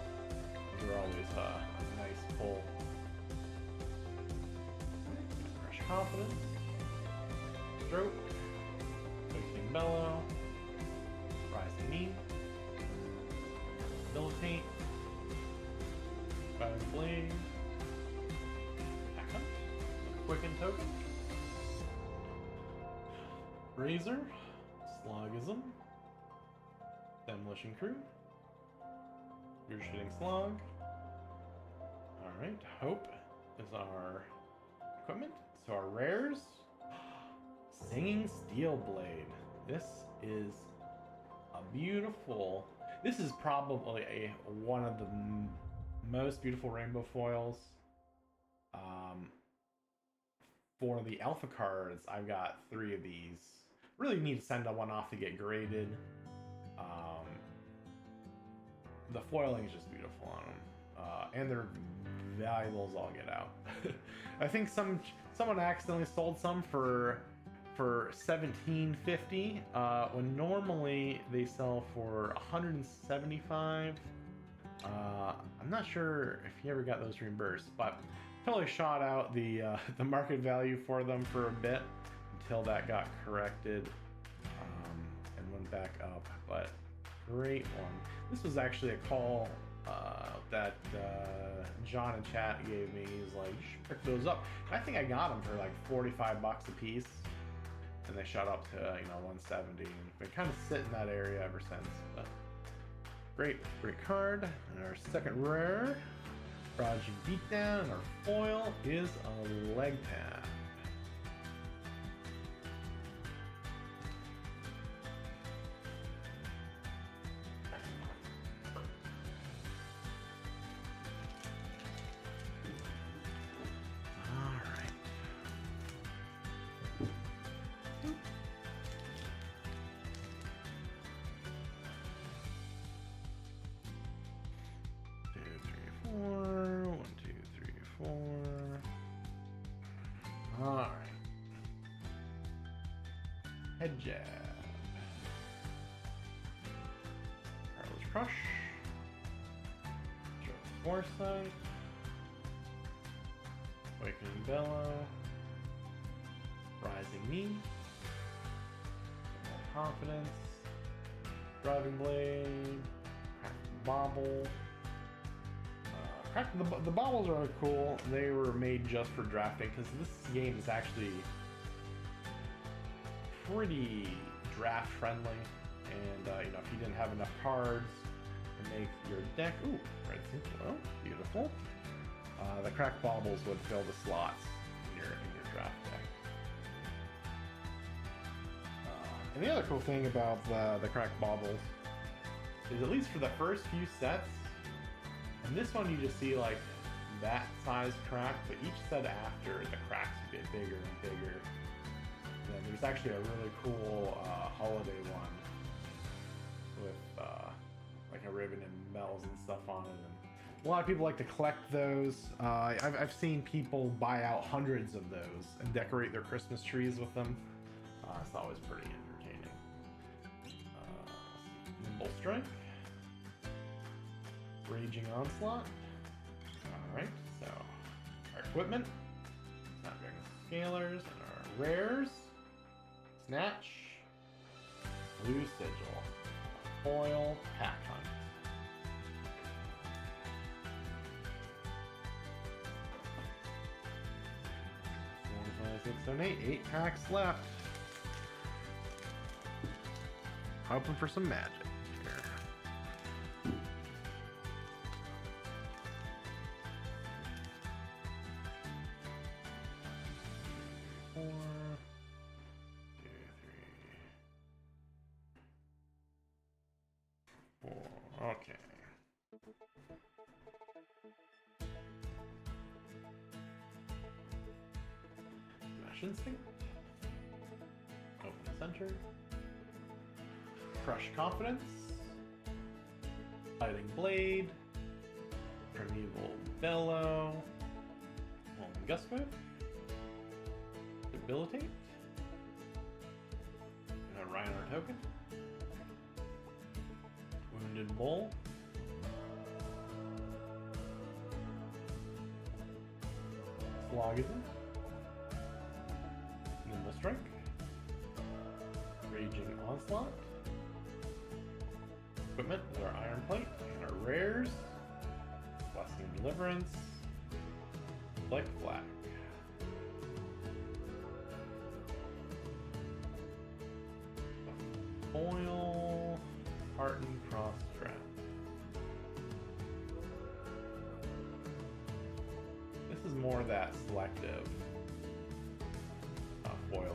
those are always a nice pull. Crush Confidence, Stroke, Twisting Bellow, Rising Knee, Debilitate. Fire Blade. Backup. Quicken Token. Razor. Slogism. Demolition Crew. Your Shooting Slug. Alright, Hope is our equipment. So our rares. Singing Steel Blade. This is a beautiful... This is probably one of the most beautiful rainbow foils. For the alpha cards, I've got 3 of these. Really need to send one off to get graded. The foiling is just beautiful on them. And they're valuable as all get out. I think someone accidentally sold some for $17.50 when normally they sell for $175. I'm not sure if you ever got those reimbursed, but totally shot out the market value for them for a bit until that got corrected and went back up. But great one. This was actually a call that John in chat gave me. He's like, you should pick those up. I think I got them for like $45 a piece, and they shot up to 170, and been kind of sitting in that area ever since. But great card. And our second rare, Project Beatdown, and our foil is a leg pad. Alright. Head jab. Carlos Crush. Joe Foresight. Awakening Bellow. Rising Knee. Confidence. Driving Blade. Crack the Bobble. The bobbles are really cool. They were made just for drafting because this game is actually pretty draft friendly. And if you didn't have enough cards to make your deck, ooh, red Synchro, beautiful. The cracked baubles would fill the slots in your draft deck. And the other cool thing about the cracked baubles is, at least for the first few sets, and this one you just see like that size crack, but each set after, the cracks get bigger and bigger. And then there's actually a really cool holiday one with like a ribbon and bells and stuff on it. And a lot of people like to collect those. I've seen people buy out hundreds of those and decorate their Christmas trees with them. It's always pretty entertaining. Nimble Strike. Raging Onslaught. Alright, so our equipment, Snapdragon Scalers, and our rares, Snatch, Blue Sigil, Foil, Pack Hunt. 4, 5, 6, 7, 8. 8 packs left. Hoping for some magic. Okay. Smash Instinct. Open Center. Crush Confidence. Fighting Blade. Primeval Bellow. Gust Whip. Debilitate. Reinhardt Token. Wounded Bull. Slogism. Nimble Strike. Raging Onslaught. Equipment is our Iron Plate, and our rares, Blessing and Deliverance, Flick Flag. Foil, Hearten Cross Trap. This is more that selective foiling.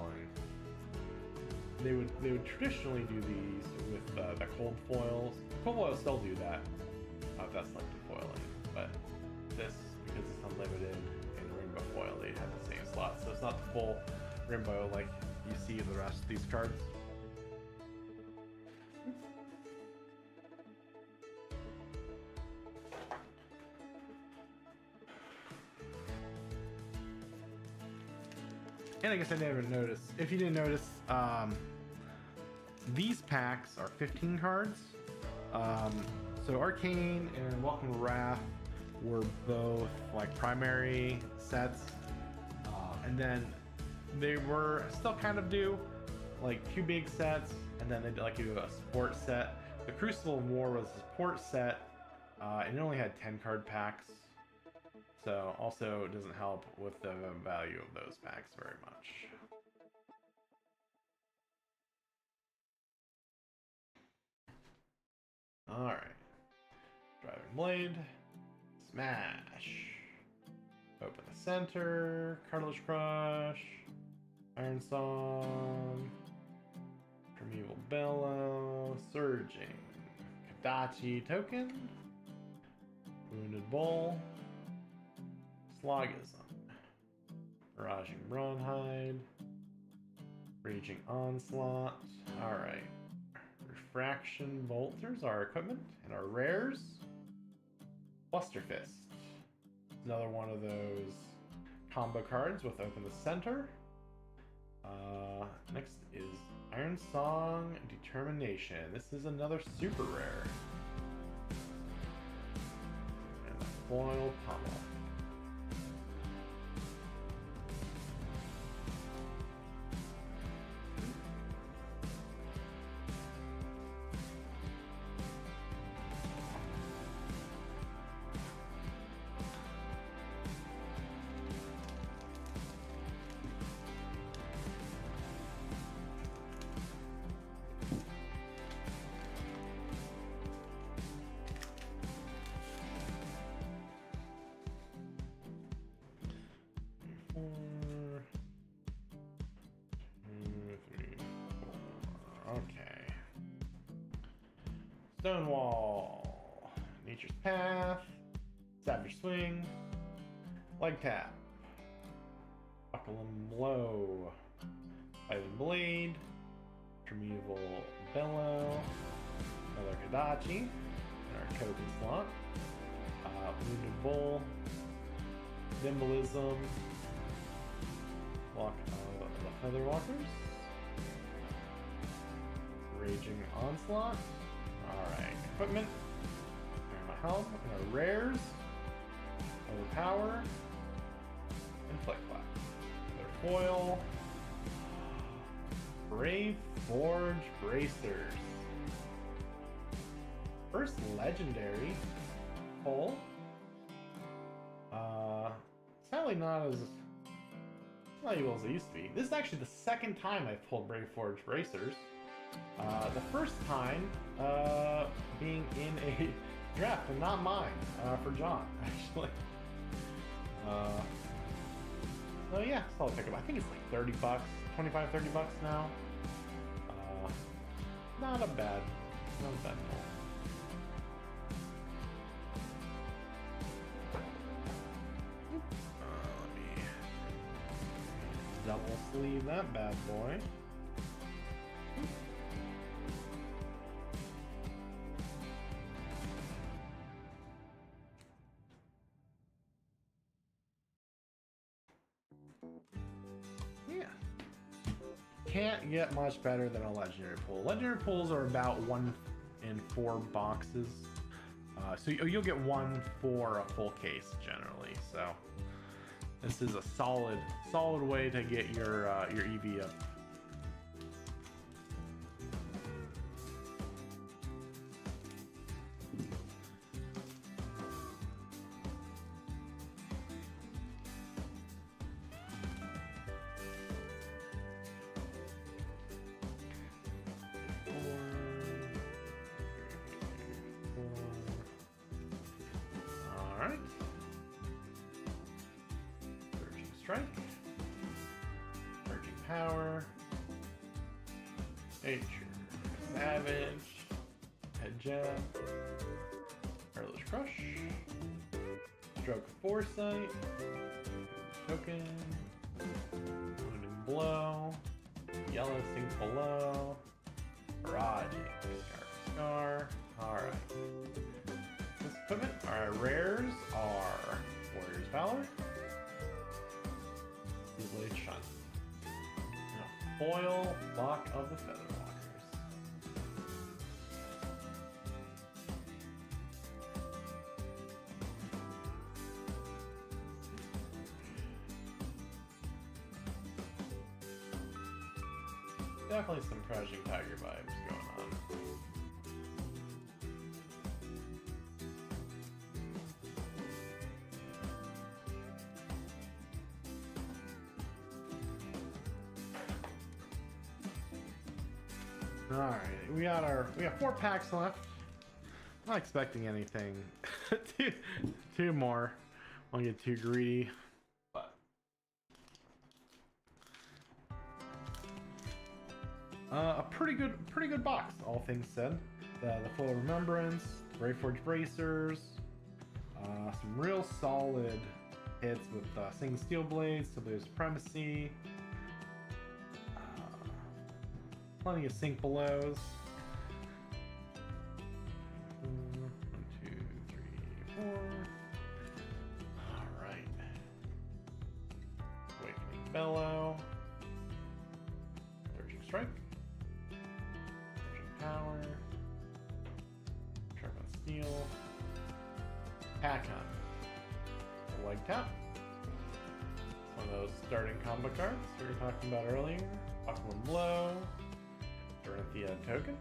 They would traditionally do these with the cold foils. Cold foils still do that, that selective foiling, but this, because it's unlimited in rainbow foil, they have the same slot, so it's not the full rainbow like you see in the rest of these cards. And I guess I never noticed. If you didn't notice, these packs are 15 cards. So Arcane and Welcome to Wrath were both like primary sets, and then they were still kind of do like 2 big sets, and then they'd like do a support set. The Crucible of War was a support set, and it only had 10 card packs. So also it doesn't help with the value of those packs very much. Alright. Driving Blade. Smash. Open the center. Cartilage Crush. Iron Song. Primeval Bellow. Surging. Kadachi Token. Wounded Bull. Slogism, Barraging Brawnhide, Raging Onslaught. Alright. Refraction Bolters, our equipment, and our rares. Buster Fist. Another one of those combo cards with Open the Center. Next is Iron Song Determination. This is another super rare. And a foil pommel. Okay. Stonewall. Nature's Path. Savage Swing. Leg Tap. Buckle and Blow. Fighting Blade. Primeval Bellow. Another Kadachi. And our token slot. Wounded Bull. Nimblism. Walk of the Feather Walkers. Raging Onslaught. Alright, equipment. And my helm. And our rares. Overpower. And Flick Flap. Another foil. Brave Forge Bracers. First legendary pull. Sadly not as valuable as it used to be. This is actually the second time I've pulled Brave Forge Bracers. The first time being in a draft, and not mine, for John, actually. So yeah, solid pickup. I think it's like 30 bucks, 25, 30 bucks now. Not a bad pull. Let me double sleeve that bad boy. Yeah. Can't get much better than a legendary pool. Legendary pools are about 1 in 4 boxes. So you'll get 1 for a full case generally. So this is a solid way to get your EV up. Overpower. Nature. Savage. Head jab. Careless Crush. Stroke of Foresight. Token. Wounding Blow. Yellow Sink Below. Barraging. Scar. Alright. This equipment, our rares are Warrior's Valor. Blade Shunt. And a foil Lock of the Featherwalkers. Definitely some Crouching Tiger vibes going on. Alright, we got 4 packs left. Not expecting anything too more. Won't get too greedy. But a pretty good box, all things said. The Full Remembrance, Rayforged Bracers, some real solid hits with Sing Steel Blades, Steel Blade Supremacy. Plenty of Sink Belows. 1, 2, 3, 4. Alright. Awakening Bellow. Surging Strike. Surging Power. Sharpen Steel. Pack Hunt. Leg Tap. One of those starting combo cards we were talking about earlier. Buckle Blow. Dorinthia Token.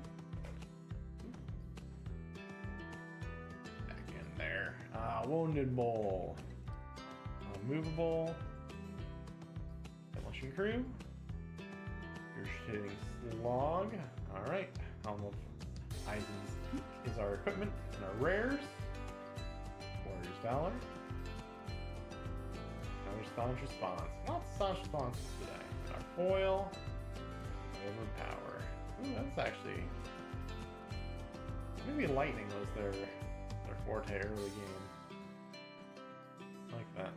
Back in there. Wounded Bowl. Movable. Demolition Crew. Shooting Slog. Alright. Helm of Eisen's Peak is our equipment and our rares. Warrior's Valor. Another staunch response. Lots of staunch responses today. Our foil. Overpower. Ooh, that's actually... Maybe Lightning was their forte early game. I like that.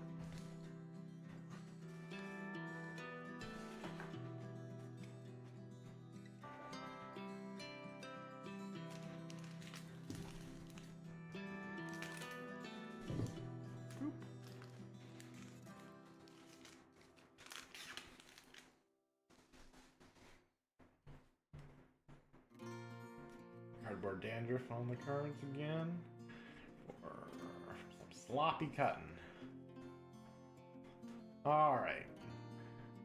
Oop. Cardboard dandruff on the cards again. For some sloppy cutting. Alright.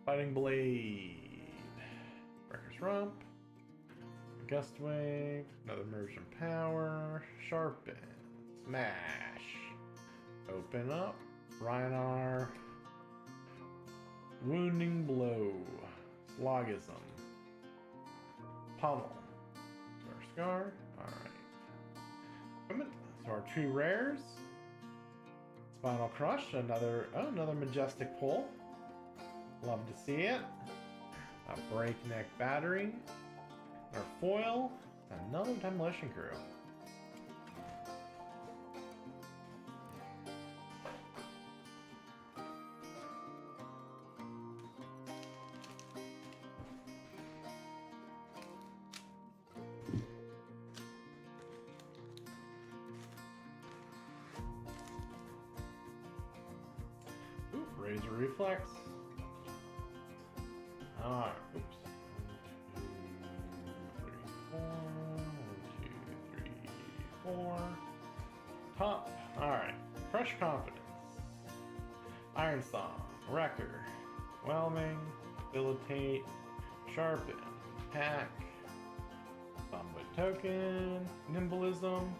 Fighting Blade. Breaker's Rump. Gust Wave. Another Immersion Power. Sharpen. Smash. Open Up. Rhinar. Wounding Blow. Slogism. Pummel. Scar. Alright. Equipment. So our 2 rares. Spinal Crush. Another Majestic Pull. Love to see it. A Breakneck Battery. Our foil. Another Demolition Crew. Razor Reflex. Alright, oops. 1, 2, 3, 4. Top. Alright. Crush Confidence. Iron Song. Wrecker. Whelming. Debilitate. Sharpen. Pack. Combo Token. Nimblism.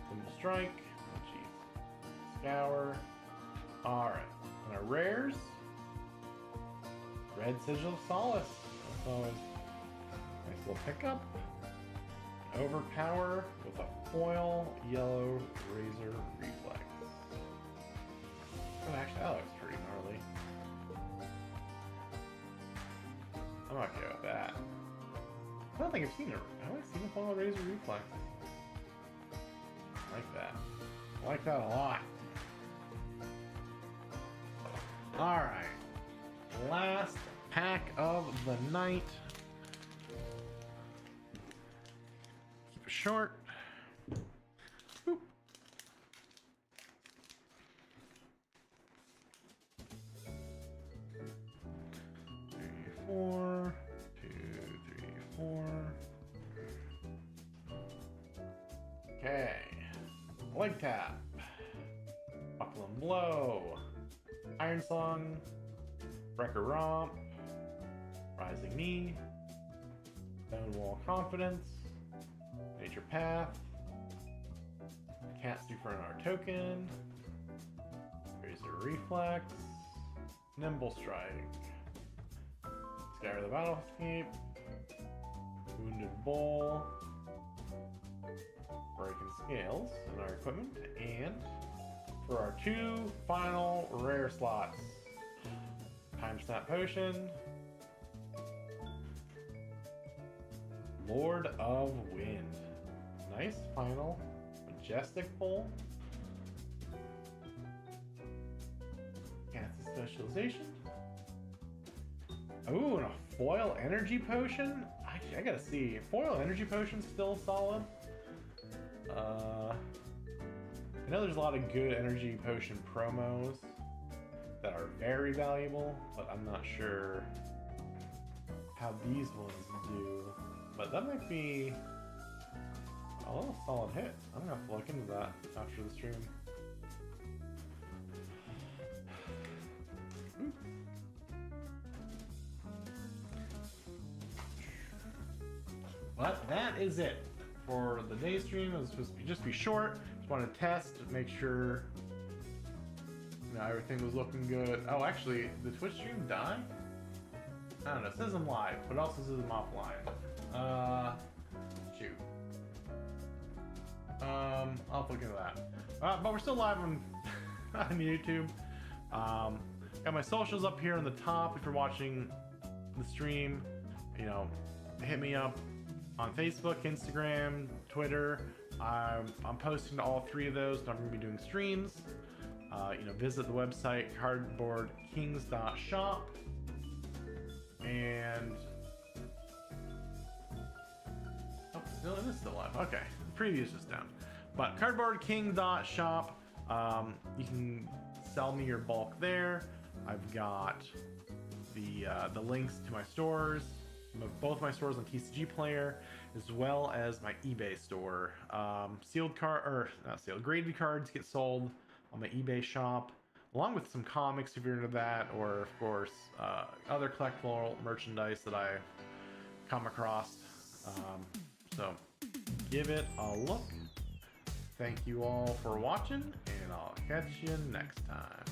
Nimble Strike. Oh jeez. Scour. Alright, and our rares, Red Sigil of Solace, that's always a nice little pickup. Overpower with a foil yellow Razor Reflex. Oh, actually, that looks pretty gnarly. okay with that. I don't think I've seen it. Have I seen a full razor reflex? I like that. I like that a lot. Alright. Last pack of the night. Keep it short. Boop. Three, four. 2, 3, 4. Okay. Leg tap. Buckle and blow. Iron Song. Wrecker Romp. Rising Knee. Stonewall Confidence. Nature Path. Catsu for our token. Razor Reflex. Nimble Strike. Scour the Battlescape. Wounded Bull. Breaking Scales in our equipment. And for our 2 final rare slots. Time Snap Potion. Lord of Wind. Nice final majestic pull. Cat's Specialization. Ooh, and a foil energy potion? Actually, I gotta see. Foil energy potion's still solid. I know there's a lot of good energy potion promos that are very valuable, but I'm not sure how these ones do. But that might be a little solid hit. I'm gonna have to look into that after the stream. But that is it for the day stream. It was supposed to just be short. Just wanted to test, make sure everything was looking good. Oh, actually, the Twitch stream died? I don't know. It says I'm live, but it also says I'm offline. Shoot. I'll have to look into that. But we're still live on, on YouTube. Got my socials up here on the top if you're watching the stream. Hit me up on Facebook, Instagram, Twitter. I'm posting to all 3 of those, and I'm going to be doing streams. Visit the website cardboardkings.shop, and it is still live. Okay, the preview's just down. But cardboardking.shop, you can sell me your bulk there. I've got the links to my stores, both my stores on TCG Player, as well as my eBay store. Graded cards get sold on my eBay shop, along with some comics if you're into that, or of course other collectible merchandise that I've come across. So give it a look. Thank you all for watching, and I'll catch you next time.